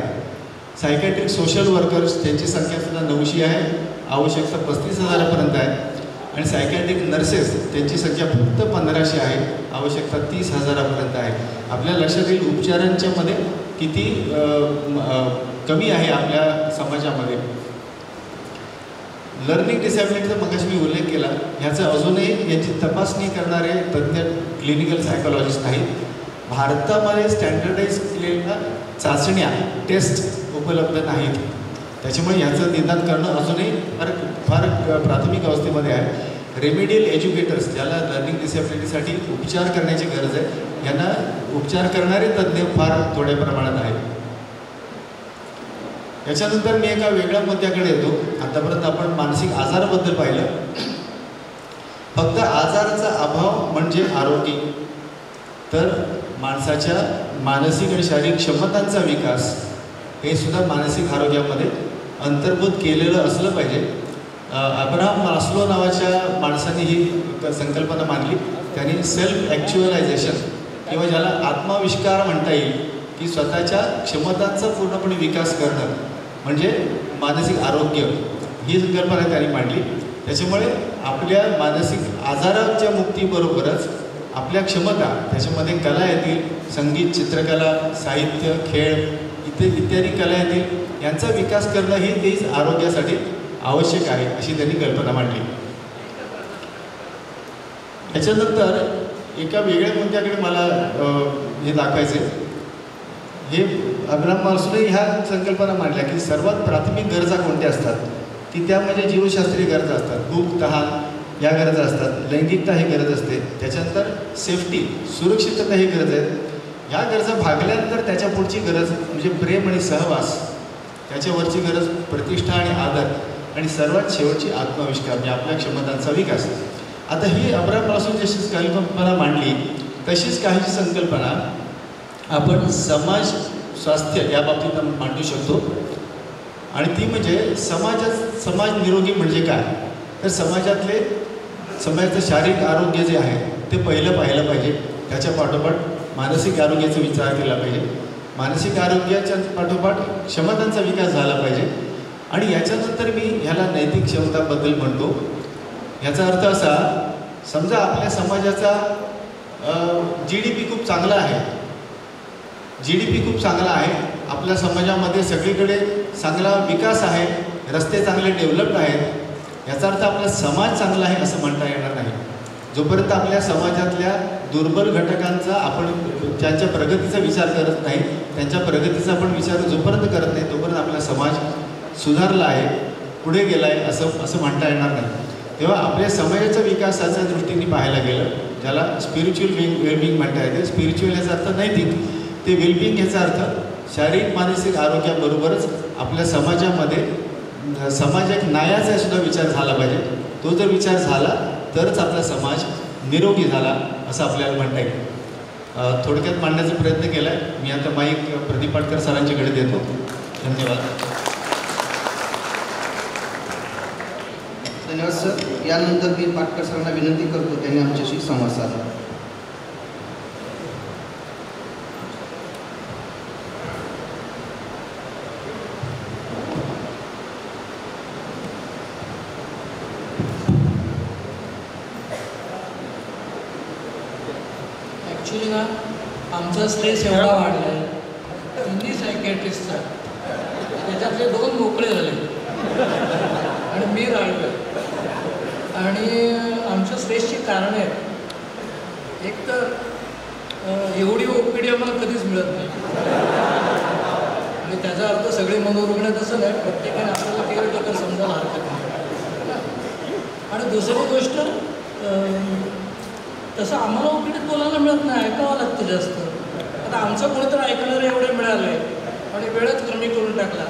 सायकॅट्रिक सोशल वर्कर्स त्यांची संख्यासुद्धा 900 आहे, आवश्यकता 35,000पर्यंत आहे. आणि सायकॅट्रिक नर्सेस त्यांची संख्या फक्त 1,500 आहे, आवश्यकता 30,000पर्यंत आहे. आपल्या लक्षात येईल उपचारांच्या मध्ये किती कमी आहे आपल्या समाजामध्ये. लर्निंग डिसॅबिलिटीचा मगाशी मी उल्लेख केला, ह्याचा अजूनही याची तपासणी करणारे तज्ज्ञ क्लिनिकल सायकॉलॉजिस्ट नाहीत. भारतामध्ये स्टँडर्डाईज केलेल्या चाचण्या टेस्ट उपलब्ध नाहीत. त्याच्यामुळे ह्याचं निदान करणं अजूनही फार प्राथमिक अवस्थेमध्ये आहे. रेमेडियल एज्युकेटर्स ज्याला लर्निंग डिसेबिलिटीसाठी उपचार करण्याची गरज आहे, यांना उपचार करणारे तज्ज्ञ फार थोड्या प्रमाणात आहेत. याच्यानंतर मी एका वेगळ्या मुद्द्याकडे येतो. आतापर्यंत आपण मानसिक आजाराबद्दल पाहिलं. फक्त आजाराचा अभाव म्हणजे आरोग्य, तर माणसाच्या मानसिक आणि शारीरिक क्षमतांचा विकास हे सुद्धा मानसिक आरोग्यामध्ये अंतर्भूत केलेलं असलं पाहिजे. अब्राहम मास्लो नावाच्या माणसाने ही संकल्पना मांडली. त्यांनी सेल्फ ॲक्च्युअलायझेशन किंवा ज्याला आत्माविष्कार म्हणता येईल की स्वतःच्या क्षमतांचा पूर्णपणे विकास करणं म्हणजे मानसिक आरोग्य, ही संकल्पना त्यांनी मांडली. त्याच्यामुळे आपल्या मानसिक आजाराच्या मुक्तीबरोबरच आपल्या क्षमता त्याच्यामध्ये कला येतील, संगीत, चित्रकला, साहित्य, खेळ इत्यादी कला येतील, यांचा विकास करणं ही तेच आरोग्यासाठी आवश्यक आहे अशी त्यांनी कल्पना मांडली. याच्यानंतर एका वेगळ्या मुद्द्याकडे मला हे दाखवायचे. हे अब्राहम मास्लोने ह्या संकल्पना मांडल्या की सर्वात प्राथमिक गरजा कोणत्या असतात, की त्या म्हणजे जीवशास्त्रीय गरजा असतात. भूक, तहान या गरजा असतात. लैंगिकता ही गरज असते. त्याच्यानंतर सेफ्टी, सुरक्षितता ही गरज आहे. ह्या गरजा भागल्यानंतर त्याच्या पुढची गरज म्हणजे प्रेम आणि सहवास, त्याच्यावरची गरज प्रतिष्ठा आणि आदर, आणि सर्वात शेवटची आत्मविष्कार म्हणजे आपल्या क्षमतांचा विकास. आता ही अब्राहम मास्लो जशी कल्पना मांडली तशीच काही संकल्पना आपण समाज स्वास्थ्य या बाबतीत मांडू शकतो. आणि ती म्हणजे समाज निरोगी म्हणजे काय, तर समाजाचं शारीरिक आरोग्य जे आहे ते पाहिलं पाहिजे. त्याच्या पाठोपाठ मानसिक आरोग्याचा विचार केला पाहिजे. मानसिक आरोग्याच्या पाठोपाठ क्षमतांचा विकास झाला पाहिजे. आणि याच्यानंतर मी ह्याला नैतिक क्षमताबद्दल म्हणतो. ह्याचा अर्थ असा, समजा आपल्या समाजाचा GDP खूप चांगला आहे, GDP खूप चांगला आहे, आपल्या समाजामध्ये सगळीकडे चांगला विकास आहे, रस्ते चांगले डेव्हलप्ड आहेत, याचा अर्थ आपला समाज चांगला आहे असं म्हणता येणार नाही. जोपर्यंत आपल्या समाजातल्या दुर्बल घटकांचा आपण त्यांच्या प्रगतीचा विचार करत नाही, त्यांच्या प्रगतीचा आपण विचार जोपर्यंत करत नाही तोपर्यंत आपला समाज सुधारला आहे, पुढे गेला आहे असं म्हणता येणार नाही. तेव्हा आपल्या समाजाच्या विकासाच्या दृष्टीने पाहायला गेलं, ज्याला स्पिरिच्युअल वेलबिंग म्हणता येते. स्पिरिच्युअल याचा अर्थ नैतिक, ते वेलबिंग याचा अर्थ शारीरिक मानसिक आरोग्याबरोबरच आपल्या समाजामध्ये समाजात न्यायाचा सुद्धा विचार झाला पाहिजे. तो जर विचार झाला तरच आपला समाज निरोगी झाला असं आपल्याला म्हणता येईल. थोडक्यात मांडण्याचा प्रयत्न केला आहे. मी आता माईक प्रदीप पाटकर सरांच्याकडे देतो. धन्यवाद. धन्यवाद सर. यानंतर मी पाटकर सरांना विनंती करतो त्यांनी आमच्याशी संवाद साधा. ॲक्च्युली ना आमचा स्ट्रेस एवढा वाढला आहे, हिंदी सायकॅट्रिस्टचा, त्याच्यातले 2 मोकळे झाले आणि मी राहिलो. आणि आमच्या स्ट्रेसची कारणं आहेत. एक तर एवढी OPD आम्हाला कधीच मिळत नाही, आणि त्याचा अर्थ सगळे मनोरुग्ण तसं नाही, प्रत्येकाने आपल्याला केअरटेकर समजायला हरकत नाही. आणि दुसरी गोष्ट, तसं आम्हाला OPDत बोलायला मिळत नाही, ऐकावं लागतं जास्त. आता आमचं कोणीतरी ऐकणारे एवढे मिळाले आणि वेळच कमी करून टाकला,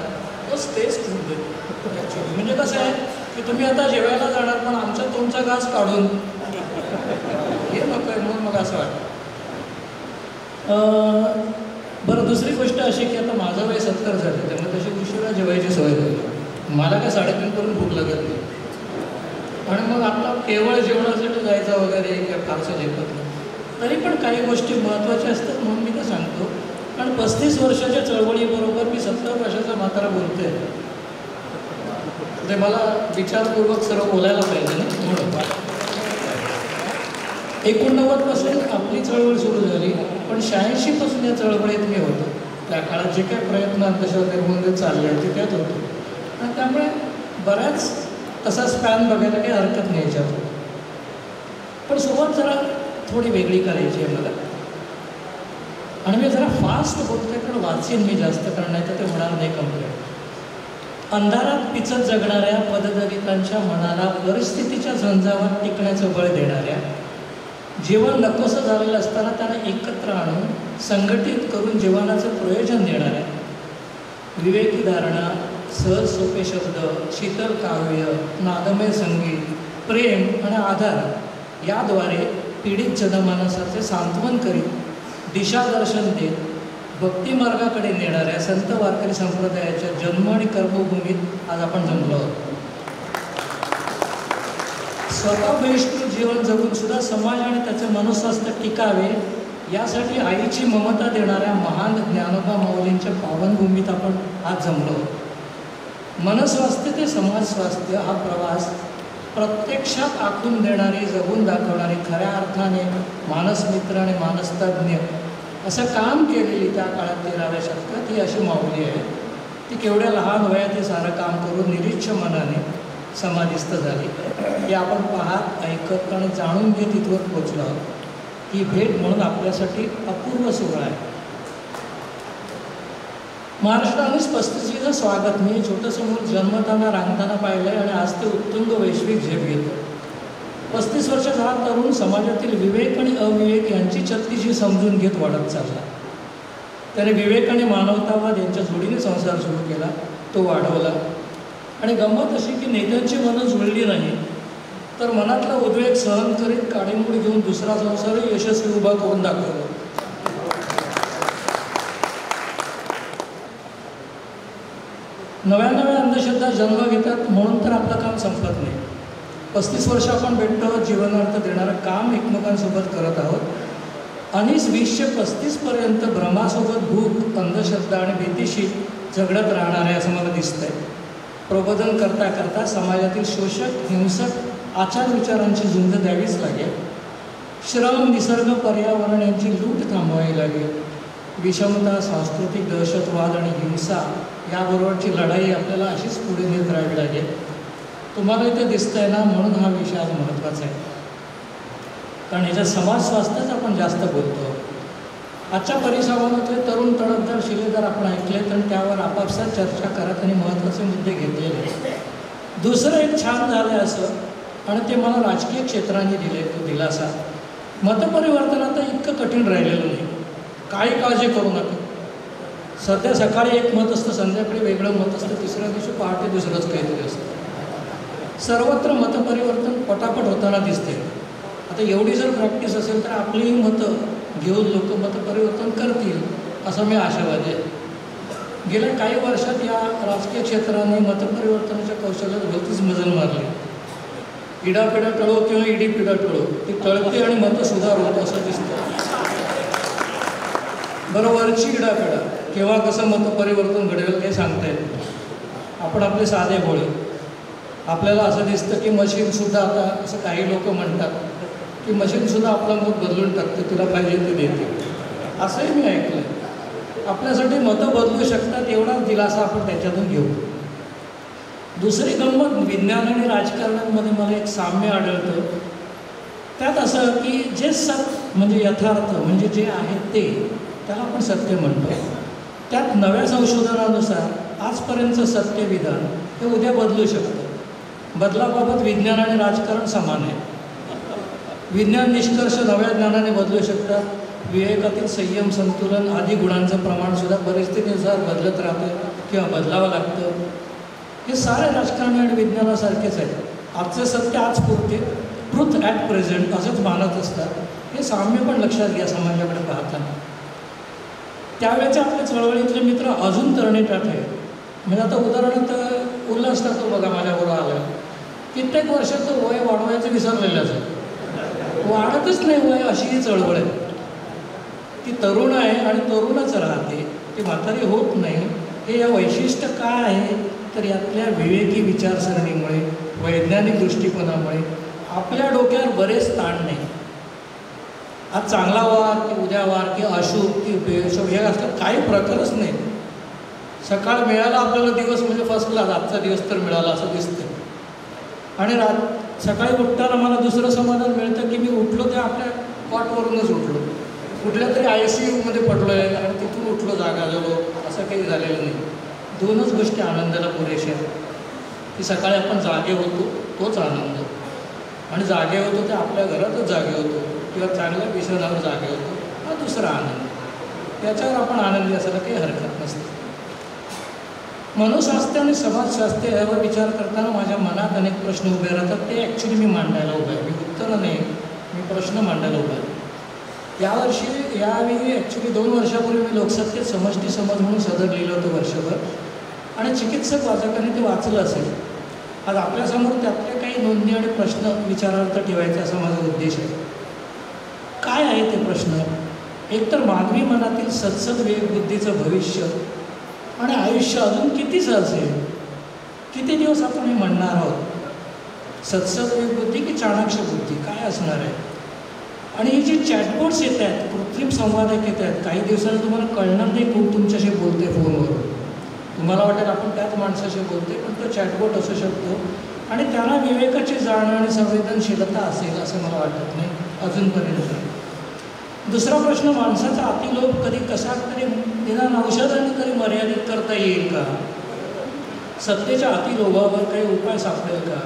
तो स्ट्रेस खूप देतो ॲक्च्युली. म्हणजे कसं आहे की तुम्ही आता जेवायला जाणार पण आमचा तुमचा घास काढून हे नको आहे, म्हणून मग असं वाटतं. बरं, दुसरी गोष्ट अशी की आता माझं वय 70 झालं, त्यामुळे तशी उशिरा जेवायची सवय झाली. मला काय 3:30 पर्यंत भूक लागत नाही, आणि मग आपला केवळ जेवणासाठी जायचं वगैरे किंवा फारसं झेपत नाही. तरी पण काही गोष्टी महत्त्वाच्या असतात म्हणून मी ते सांगतो. कारण 35 वर्षाच्या चळवळीबरोबर मी 70 वर्षाचा म्हातारा बोलतोय, ते मला विचारपूर्वक सर्व बोलायला पाहिजे ना. म्हणून 89 पासून आपली चळवळ सुरू झाली, पण 86 पासून या चळवळीत मी होतो. त्या काळात जे काही प्रयत्न अंधश्रद्धेमध्ये चालले ते त्यात होतो, आणि त्यामुळे बऱ्याच तसा स्पॅन बघायला काही हरकत नाही याच्यात. पण सुरुवात जरा थोडी वेगळी करायची आहे मला, आणि मी जरा फास्ट बोलतोय कारण वाचीन मी जास्त, कारण नाही तर ते होणार नाही कंप्लीट. अंधारात पिचत जगणाऱ्या पददलितांच्या मनाला परिस्थितीच्या झंझावात टिकण्याचं बळ देणाऱ्या, जीवन नकोसं झालेलं असताना त्यांना एकत्र आणून संघटित करून जीवनाचं प्रयोजन देणाऱ्या, विवेकी धारणा, सहज सोपे शब्द, शीतल काव्य, नादमय संगीत, प्रेम आणि आधार याद्वारे पीडित जनमानसाचे सांत्वन करीत, दिशादर्शन देत भक्तिमार्गाकडे नेणाऱ्या संत वारकरी संप्रदायाच्या जन्म आणि कर्मभूमीत आज आपण जमलो आहोत. स्वतः बहिष्कृत जीवन जगून सुद्धा समाज आणि त्याचे मनस्वास्थ्य टिकावे यासाठी आईची ममता देणाऱ्या महान ज्ञानोबा माऊलींच्या पावनभूमीत आपण आज जमलो आहोत. मनस्वास्थ्य ते समाज स्वास्थ्य हा प्रवास प्रत्यक्षात आखून देणारी, जगून दाखवणारी, खऱ्या अर्थाने मानसमित्र आणि मानसतज्ञ असं काम केलेली त्या काळात 13व्या शतकात ही अशी माऊली आहे. ती केवढ्या लहान वयात हे सारं काम करून निरीच्छ मनाने समाधिस्थ झाली. हे आपण पाहत, ऐकत आणि जाणून घेत इथवर पोचलो आहोत. ही भेट म्हणून आपल्यासाठी अपूर्व सोहळा आहे. महाराष्ट्रानेच 35चं स्वागत मी छोटंसं मूल जन्मताना रांगताना पाहिलं आहे, आणि आज ते उत्तुंग वैश्विक झेप घेतं. 35 वर्षाचा हा तरुण समाजातील विवेक आणि अविवेक यांची छत्तीशी समजून घेत वाढत चालला. त्याने विवेक आणि मानवतावाद यांच्या जोडीने संसार सुरू केला, तो वाढवला. आणि गंमत अशी की नेत्यांची मनं जुळली नाही, तर मनातला उद्वेग सहन करीत काडीमोड घेऊन दुसरा संसारही यशस्वी उभा करून दाखवला. नव्या नव्या अंधश्रद्धा जन्म घेतात म्हणून तर आपलं काम संपत नाही. 35 वर्ष आपण भेटतो, जीवनार्थ देणारं काम एकमेकांसोबत करत आहोत. आणि 2035पर्यंत भ्रमासोबत भूक, अंधश्रद्धा आणि भीतीशी झगडत राहणार आहे असं मला दिसतंय. प्रबोधन करता करता समाजातील शोषक, हिंसक आचार विचारांची झुंज द्यावीच लागेल. श्रम, निसर्ग, पर्यावरण यांची लूट थांबवावी लागेल. विषमता, सांस्कृतिक दहशतवाद आणि हिंसा याबरोबरची लढाई आपल्याला अशीच पुढे नेत राहावी लागेल. तुम्हाला इथे दिसतं आहे ना, म्हणून हा विषय आज महत्त्वाचा आहे. कारण ह्याच्यात समाज स्वास्थ्यच आपण जास्त बोलतो. आजच्या परिसंवादातले तरुण तडफदार शिलेदार आपण ऐकलेत आणि त्यावर आपापसात चर्चा करत आणि महत्त्वाचे मुद्दे घेतलेले. दुसरं एक छान झालं आहे असं, आणि ते मला राजकीय क्षेत्राने तो दिलासा. मतपरिवर्तन आता इतकं कठीण राहिलेलं नाही. काही काळजी करू नका. सध्या सकाळी एक मत असतं, संध्याकाळी वेगळं मत असतं, तिसऱ्या दिवशी पहाटे दुसरंच काहीतरी असतं. सर्वत्र मतपरिवर्तन पटापट होताना दिसते. आता एवढी जर प्रॅक्टिस असेल तर आपलीही मतं घेऊन लोक मतपरिवर्तन करतील असं मी आशावादी आहे. गेल्या काही वर्षात या राजकीय क्षेत्राने मतपरिवर्तनाच्या कौशल्यात भलतीच मजल मारली. इडापिडा टळो किंवा इडी पिडा टळो, ती टळते आणि मतं सुधारवत असं दिसतं. बरोबरची इडापिडा केव्हा कसं मतपरिवर्तन घडेल काही सांगता येत नाही. आपण आपले साधे भोळे. आपल्याला असं दिसतं की मशीनसुद्धा आता, असं काही लोक म्हणतात की मशीनसुद्धा आपलं मत बदलून टाकते, तुला पाहिजे ते देते. असंही मी ऐकलं. आपल्यासाठी मतं बदलू शकतात एवढाच दिलासा आपण त्याच्यातून घेऊ. दुसरी गंमत, विज्ञान आणि राजकारणामध्ये मला एक साम्य आढळतं. त्यात असं की जे म्हणजे यथार्थ म्हणजे जे आहे ते, त्याला आपण सत्य म्हणतो. त्यात नव्या संशोधनानुसार आजपर्यंतचं सत्यविधान हे उद्या बदलू शकतं. बदलाबाबत विज्ञान आणि राजकारण समान आहे. विज्ञान निष्कर्ष नव्या ज्ञानाने बदलू शकतात. विवेकातील संयम, संतुलन आदी गुणांचं प्रमाणसुद्धा परिस्थितीनुसार बदलत राहतं किंवा बदलावं लागतं. हे सारे राजकारणी आणि विज्ञानासारखेच आहे. आजचं सत्य आज पुरते, ट्रूथ ॲट प्रेझेंट असंच मानत असतात. हे साम्य पण लक्षात घ्या समाजाकडे पाहताना. त्यावेळेचे आपल्या चळवळीतले मित्र अजून तरणेटाट आहे. म्हणजे आता उदाहरणार्थ उल्हास ठाकूर बघा माझ्याबरोबर आलं. कित्येक वर्षाचं वय वाढवायचं विसरलेलंच आहे. वाढतच नाही वय, अशी ही चळवळ आहे. ती तरुण आहे आणि तरुणच राहते, ती म्हातारी होत नाही. हे या वैशिष्ट्य काय आहे तर यातल्या विवेकी विचारसरणीमुळे, वैज्ञानिक दृष्टिकोनामुळे आपल्या डोक्यावर बरेच ताण नाही. आज चांगला वार की उद्या वार की अशुभ की बेशुभ हे असलं काही प्रकारच नाही. सकाळ मिळाला आपल्याला दिवस म्हणजे फर्स्ट क्लास, आजचा दिवस तर मिळाला असं दिसतं. आणि सकाळी उठताना मला दुसरं समाधान मिळतं की मी उठलो ते आपल्या कॉटवरूनच उठलो. कुठल्या तरी ICUमध्ये पडलो आहे आणि तिथून उठलो, जागा झालो, असं काही झालेलं नाही. दोनच गोष्टी आनंदाला पुरेशा आहेत की सकाळी आपण जागे होतो तोच आनंद, आणि जागे होतो ते आपल्या घरातच जागे होतो किंवा चांगल्या विषयावर जागे होतो, हा दुसरा आनंद. त्याच्यावर आपण आनंदी असायला काही हरकत नसते. मनोशास्त्र आणि समाजशास्त्र यावर विचार करताना माझ्या मनात अनेक प्रश्न उभे राहतात. ते ॲक्च्युली मी मांडायला उभं आहे. मी उत्तरं नाही, मी प्रश्न मांडायला उभं आहे. यावेळी ॲक्च्युली 2 वर्षापूर्वी मी लोकसत्तेत समष्टी समज म्हणून सदर लिहिलं होतं वर्षभर, आणि चिकित्सक वाचकांनी ते वाचलं असेल. आज आपल्यासमोर त्यातल्या काही नोंदणी आणि प्रश्न विचारार्थ ठेवायचे असा माझा उद्देश आहे. काय आहे ते प्रश्न? एकतर मानवी मनातील सत्सद विवेकबुद्धीचं भविष्य आणि आयुष्य अजून कितीचं असेल, किती दिवस आपण हे म्हणणार आहोत? सत्सद विवेकबुद्धी की चाणाक्ष बुद्धी काय असणार आहे? आणि ही जी चॅटबोट्स येत आहेत, कृत्रिम संवादक येत आहेत, काही दिवसांनी तुम्हाला कळणार नाही कोण तुमच्याशी बोलते फोनवर. तुम्हाला वाटेल आपण त्याच माणसाशी बोलते, पण तो चॅटबोट असू शकतो आणि त्याला विवेकाची जाण आणि संवेदनशीलता असेल असं मला वाटत नाही अजूनपर्यंत. दुसरा प्रश्न, माणसाचा अतिलोभ कधी कसा तरी निदान औषधाने तरी मर्यादित करता येईल का? सत्तेच्या अतिलोभावर काही उपाय सापडेल का?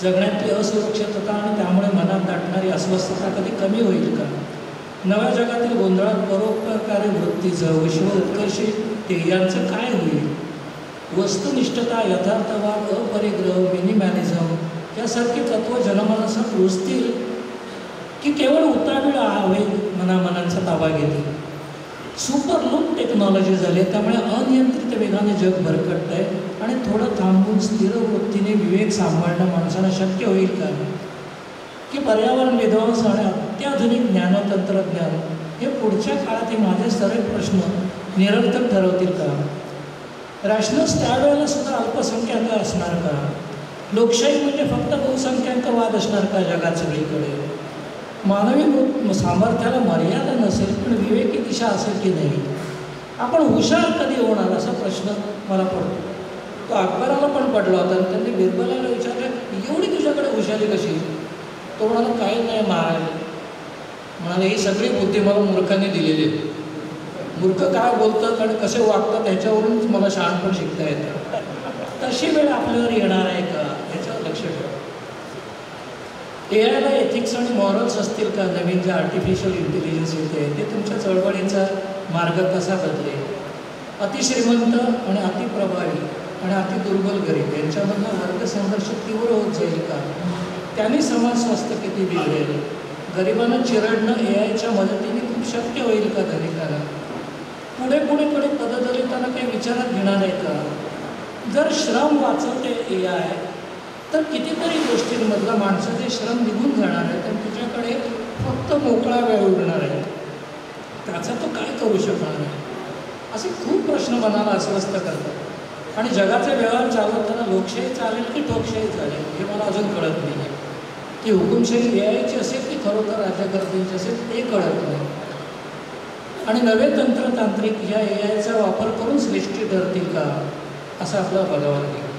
जगण्यातली असुरक्षितता आणि त्यामुळे मनात दाटणारी अस्वस्थता कधी कमी होईल का? नव्या जगातील गोंधळात परोपकारी वृत्तीचं, विश्व उत्कर्षी ध्येयांचं काय होईल? वस्तुनिष्ठता, यथार्थवाद, अपरिग्रह, मिनिमॅलिझम यासारखी तत्त्व जनमानसात रुजतील की केवळ उतावीळ आवेग मनाचा ताबा घेतील? सुपरलूप टेक्नॉलॉजी झाली, त्यामुळे अनियंत्रित वेगाने जग भरकटत आहे आणि थोडं थांबून स्थिर वृत्तीने विवेक सांभाळणं माणसाला शक्य होईल का? की पर्यावरण विध्वंस आणि अत्याधुनिक ज्ञानतंत्रज्ञान हे पुढच्या काळात हे माझे सरळ प्रश्न निरर्थक ठरवतील का? रॅशनल्स त्यावेळेला सुद्धा अल्पसंख्याक असणार का? लोकशाही म्हणजे फक्त बहुसंख्याकवाद असणार का जगात सगळीकडे? मानवी सामर्थ्याला मर्यादा नसेल पण विवेकी दिशा असेल की नाही, आपण हुशार कधी होणार असा प्रश्न मला पडतो. तो अकबराला पण पडला होता आणि त्यांनी बिरबलाला विचारलं, एवढी तुझ्याकडे हुशारी कशी? तो म्हणाला, काही नाही महाराज. म्हणाले, ही सगळी बुद्धी मला मूर्खाने दिलेली आहे. मूर्ख काय बोलतात आणि कसे वागतात ह्याच्यावरूनच मला शहाणपण शिकता येतं. तशी वेळ आपल्यावर येणार आहे का ह्याच्यावर लक्ष ठेवा. AIला एथिक्स आणि मॉरल्स असतील का? नवीन जे आर्टिफिशियल इंटेलिजन्स येते ते तुमच्या चळवळीचा मार्ग कसा बदलेल? अतिश्रीमंत आणि अतिप्रभावी आणि अतिदुर्बल गरीब यांच्यामधला वर्ग संघर्ष तीव्र होत जाईल का? त्यांनी समाज स्वास्थ्य किती बिघडेल? गरिबांना चिरडणं AIच्या मदतीने खूप शक्य होईल का धनिकाला? पुढे पददलितांना काही विचारात घेणार आहे का? जर श्रम वाचवते AI तर कितीतरी गोष्टींमधला माणसाचे श्रम निघून जाणार आहे, तर तुझ्याकडे फक्त मोकळा वेळ उरणार आहे. त्याचा तो काय करू शकणार नाही? असे खूप प्रश्न मनाला अस्वस्थ करतात. आणि जगाचे व्यवहार चालवताना लोकशाही चालेल की ठोकशाही चालेल हे मला अजून कळत नाही आहे. ती हुकुमशाही AIची असेल की खरोखर राज्यकर्त्यांची असेल ते कळत नाही. आणि नवे तंत्रतांत्रिक या AIचा वापर करून श्रेष्ठी ठरतील का असं आपल्याला बघावं लागेल.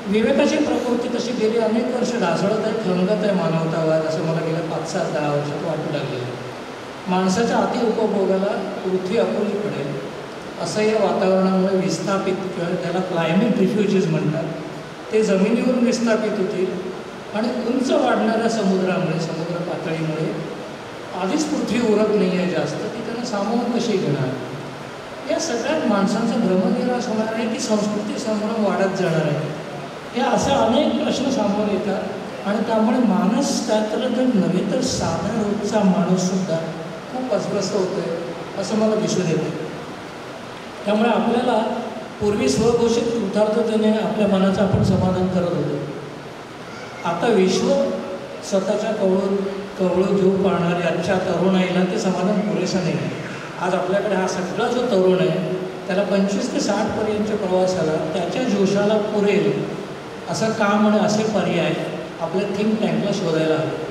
विवेकाची प्रकृती तशी गेली अनेक वर्ष ढासळत आहे, खंगत आहे मानवतावाद, असं मला गेल्या 5-10 वर्षात वाटू लागलेलं. माणसाच्या अति उपभोगाला पृथ्वी अपुरी पडेल असं या वातावरणामुळे विस्थापित किंवा त्याला क्लायमेट रिफ्युजीज म्हणतात ते जमिनीवरून विस्थापित होतील. आणि उंच वाढणाऱ्या समुद्रामुळे, समुद्र पातळीमुळे आधीच पृथ्वी उरत नाही आहे जास्त, ती त्यांना सामावून कशी घेणार? या सगळ्यात माणसांचा भ्रमनिराश होणार आहे की संस्कृती संभ्रम वाढत जाणार आहे? हे असे अनेक प्रश्न समोर येतात आणि त्यामुळे माणूस त्यातलं तर नव्हे तर साधा रोजचा माणूससुद्धा खूप अस्वस्थ होतो आहे असं मला दिसून येतं. त्यामुळे आपल्याला पूर्वी स्वघोषित कृतार्थतेने आपल्या मनाचं आपण समाधान करत होतो. आता विश्व स्वतःच्या कवळू जीव पाळणाऱ्या आजच्या तरुणाईला ते समाधान पुरेसं नाही आहे. आज आपल्याकडे हा सगळा जो तरुण आहे त्याला 25 ते 60पर्यंतच्या प्रवासाला त्याच्या जोशाला पुरेल असं काम आणि असे पर्याय आपल्या थिंक टँकला शोधायला हवे.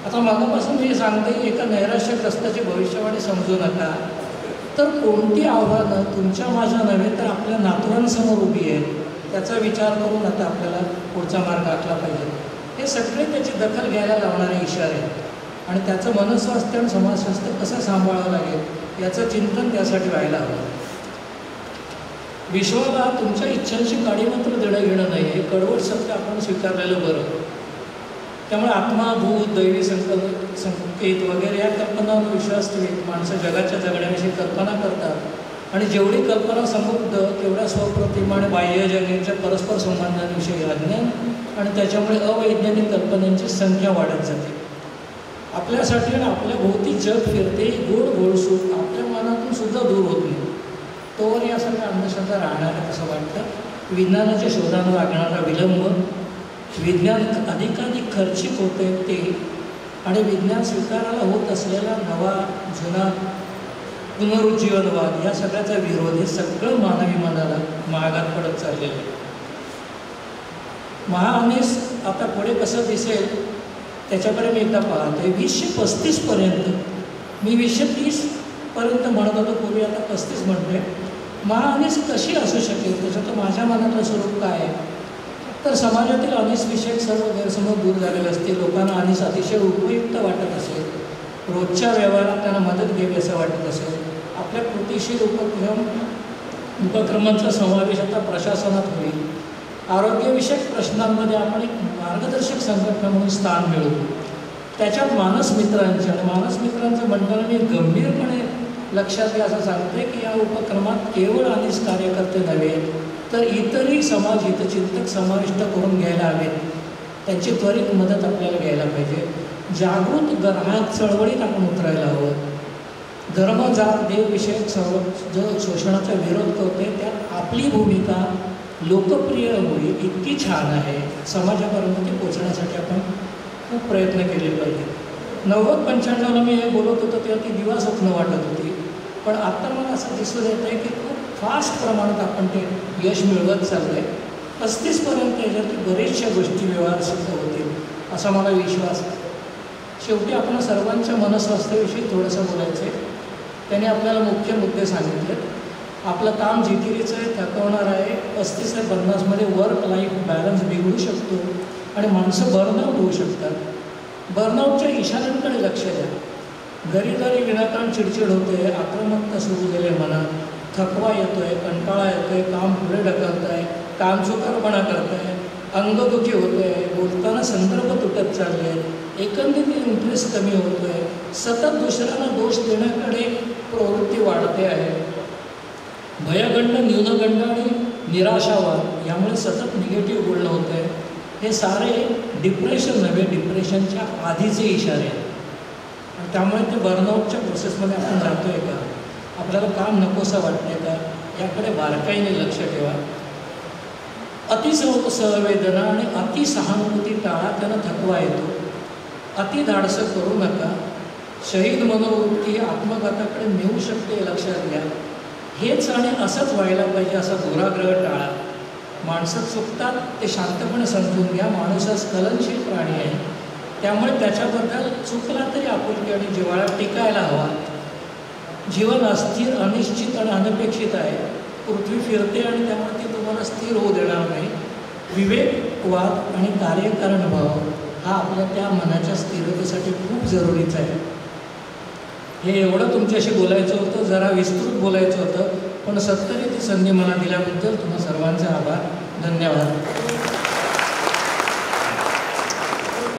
आता मागापासून मी सांगते, एका नैराश्यग्रस्ताची भविष्यवाणी समजू नका, तर कोणती आव्हानं तुमच्या माझ्या नव्हे तर आपल्या नातवांसमोर उभी आहेत त्याचा विचार करून आता आपल्याला पुढचा मार्ग आखला पाहिजे. हे सगळे त्याची दखल घ्यायला लावणारे इशारे आहेत आणि त्याचं मनस्वास्थ्य आणि समाजस्वास्थ्य कसं सांभाळावं लागेल याचं चिंतन त्यासाठी व्हायला हवं. विश्वाला तुमच्या इच्छांशी काडीमात्र देणं घेणं नाही, हे कडवट सत्य आपण स्वीकारलेलं बरं. त्यामुळे आत्मा, भूत, दैवी संकेत वगैरे या कल्पनांवर विश्वास ठेवीत माणसं जगाच्या जगण्याविषयी कल्पना करतात आणि जेवढी कल्पना समुद्ध तेवढ्या स्वप्रतिमा आणि बाह्यजगांच्या परस्पर संबंधांविषयी अज्ञान आणि त्याच्यामुळे अवैज्ञानिक कल्पनांची संख्या वाढत जाते. आपल्यासाठी आणि आपल्या भोवती जग फिरते, गोड गोडसूट आपल्या मनातून सुद्धा दूर होत नाही. तोवर या सगळ्या अंधश्रद्धा राहणार आहे असं वाटतं. विज्ञानाच्या शोधानं लागणारा विलंब, विज्ञान अधिकाधिक खर्चिक होते ते आणि विज्ञान स्वीकारायला होत असलेला नवा जुना पुनरुज्जीवनवाद या सगळ्याचा विरोध हे सगळं मानवी मनाला महागात पडत चाललेलं आहे. महाअनिस आता पुढे कसं दिसेल त्याच्याकडे मी एकदा पाहतो. 2035पर्यंत, मी 2030पर्यंत म्हणत होतो पूर्वी, आता 35 म्हणतोय. महाअनिस कशी असू शकेल त्याच्यात माझ्या मनातलं स्वरूप काय आहे? तर समाजातील अनिसविषयक सर्व गैरसमज दूर झालेले असते, लोकांना अनिस अतिशय उपयुक्त वाटत असेल, रोजच्या व्यवहारात त्यांना मदत घ्यावी असं वाटत असेल, आपल्या कृतीशील उपक्रमांचा समावेश आता प्रशासनात होईल, आरोग्यविषयक प्रश्नांमध्ये आपण एक मार्गदर्शक संघटना म्हणून स्थान मिळवू, त्याच्यात मानसमित्रांचे आणि मानसमित्रांचं मंडळ मी गंभीरपणे लक्षात घ्या असं सांगते की या उपक्रमात केवळ अनिस कार्यकर्ते नव्हे तर इतरही समाज हितचिंतक समाविष्ट करून घ्यायला हवेत. त्यांची त्वरित मदत आपल्याला घ्यायला पाहिजे. जागृत ग्राहक चळवळीत आपण उतरायला हवं. धर्म, जात, देवविषयक सर्व जो शोषणाचा विरोध करते त्यात आपली भूमिका लोकप्रिय होईल इतकी छान आहे, समाजापर्यंत ते पोचण्यासाठी आपण खूप प्रयत्न केले पाहिजे. 90-95ला मी हे बोलत होतो तेव्हा ती दिवा स्वप्न वाटत होती, पण आत्ता मला असं दिसून येतं आहे की खूप फास्ट प्रमाणात आपण ते यश मिळवत चाललं आहे. 35पर्यंत याच्यात बरेचशा गोष्टी व्यवहार सिद्ध होतील असा मला विश्वास आहे. शेवटी आपण सर्वांच्या मनस्वास्थ्याविषयी थोडंसं बोलायचं आहे. त्याने आपल्याला मुख्य मुद्दे सांगितले. आपलं काम जिकिरीचं आहे, थकवणार आहे. 35 ते 50मध्ये वर्क लाईफ बॅलन्स बिघडू शकतो आणि माणसं बर्नआउट होऊ शकतात. बर्नआउटच्या इशाऱ्यांकडे लक्ष द्या. घरी विनाकारण चिडचिड होते, आक्रमकता सुरू झाली मनात, थकवा येतो आहे, कंटाळा येतो आहे, काम पुढे ढकलत आहे, कामचुकारपणा करत आहे, अंगदुखी होतं आहे, बोलताना संदर्भ तुटत चालले आहेत, एकंदरीत इंटरेस्ट कमी होतो आहे, सतत दुसऱ्यांना दोष देण्याकडे प्रवृत्ती वाढते आहे, भयगंड, न्यूनगंड आणि निराशावाद यामुळे सतत निगेटिव्ह बोलणं होतं आहे. हे सारे डिप्रेशन नव्हे, डिप्रेशनच्या आधीचे इशारे आहेत. आणि त्यामुळे ते बर्नआउटच्या प्रोसेसमध्ये आपण जातो आहे का, आपल्याला काम नकोसं वाटते का, याकडे बारकाईने लक्ष ठेवा. सहवेदना आणि अतिसहानुभूती टाळा, त्यानं थकवा येतो. अति धाडसं करू नका. शहीद मनोवृत्ती आत्मघाताकडे नेऊ शकते हे लक्षात घ्या. हेच आणि असंच व्हायला पाहिजे असा दुराग्रह टाळा. माणसं चुकतात ते शांतपणे समजून घ्या. माणूस हा स्खलनशील प्राणी आहे, त्यामुळे त्याच्याबद्दल चुकला तरी आपुलकी आणि जिव्हाळा टिकायला हवा. जीवन अस्थिर, अनिश्चित आणि अनपेक्षित आहे. पृथ्वी फिरते आणि त्यामुळे ती तुम्हाला स्थिर होऊ देणार नाही. विवेक, वाद आणि कार्यकारण भाव हा आपल्या त्या मनाच्या स्थिरतेसाठी खूप जरुरीचा आहे. हे एवढं तुमच्याशी बोलायचं होतं, जरा विस्तृत बोलायचं होतं, पण सत्तरी ती संधी मला दिल्याबद्दल तुम्हा सर्वांचे आभार. धन्यवाद.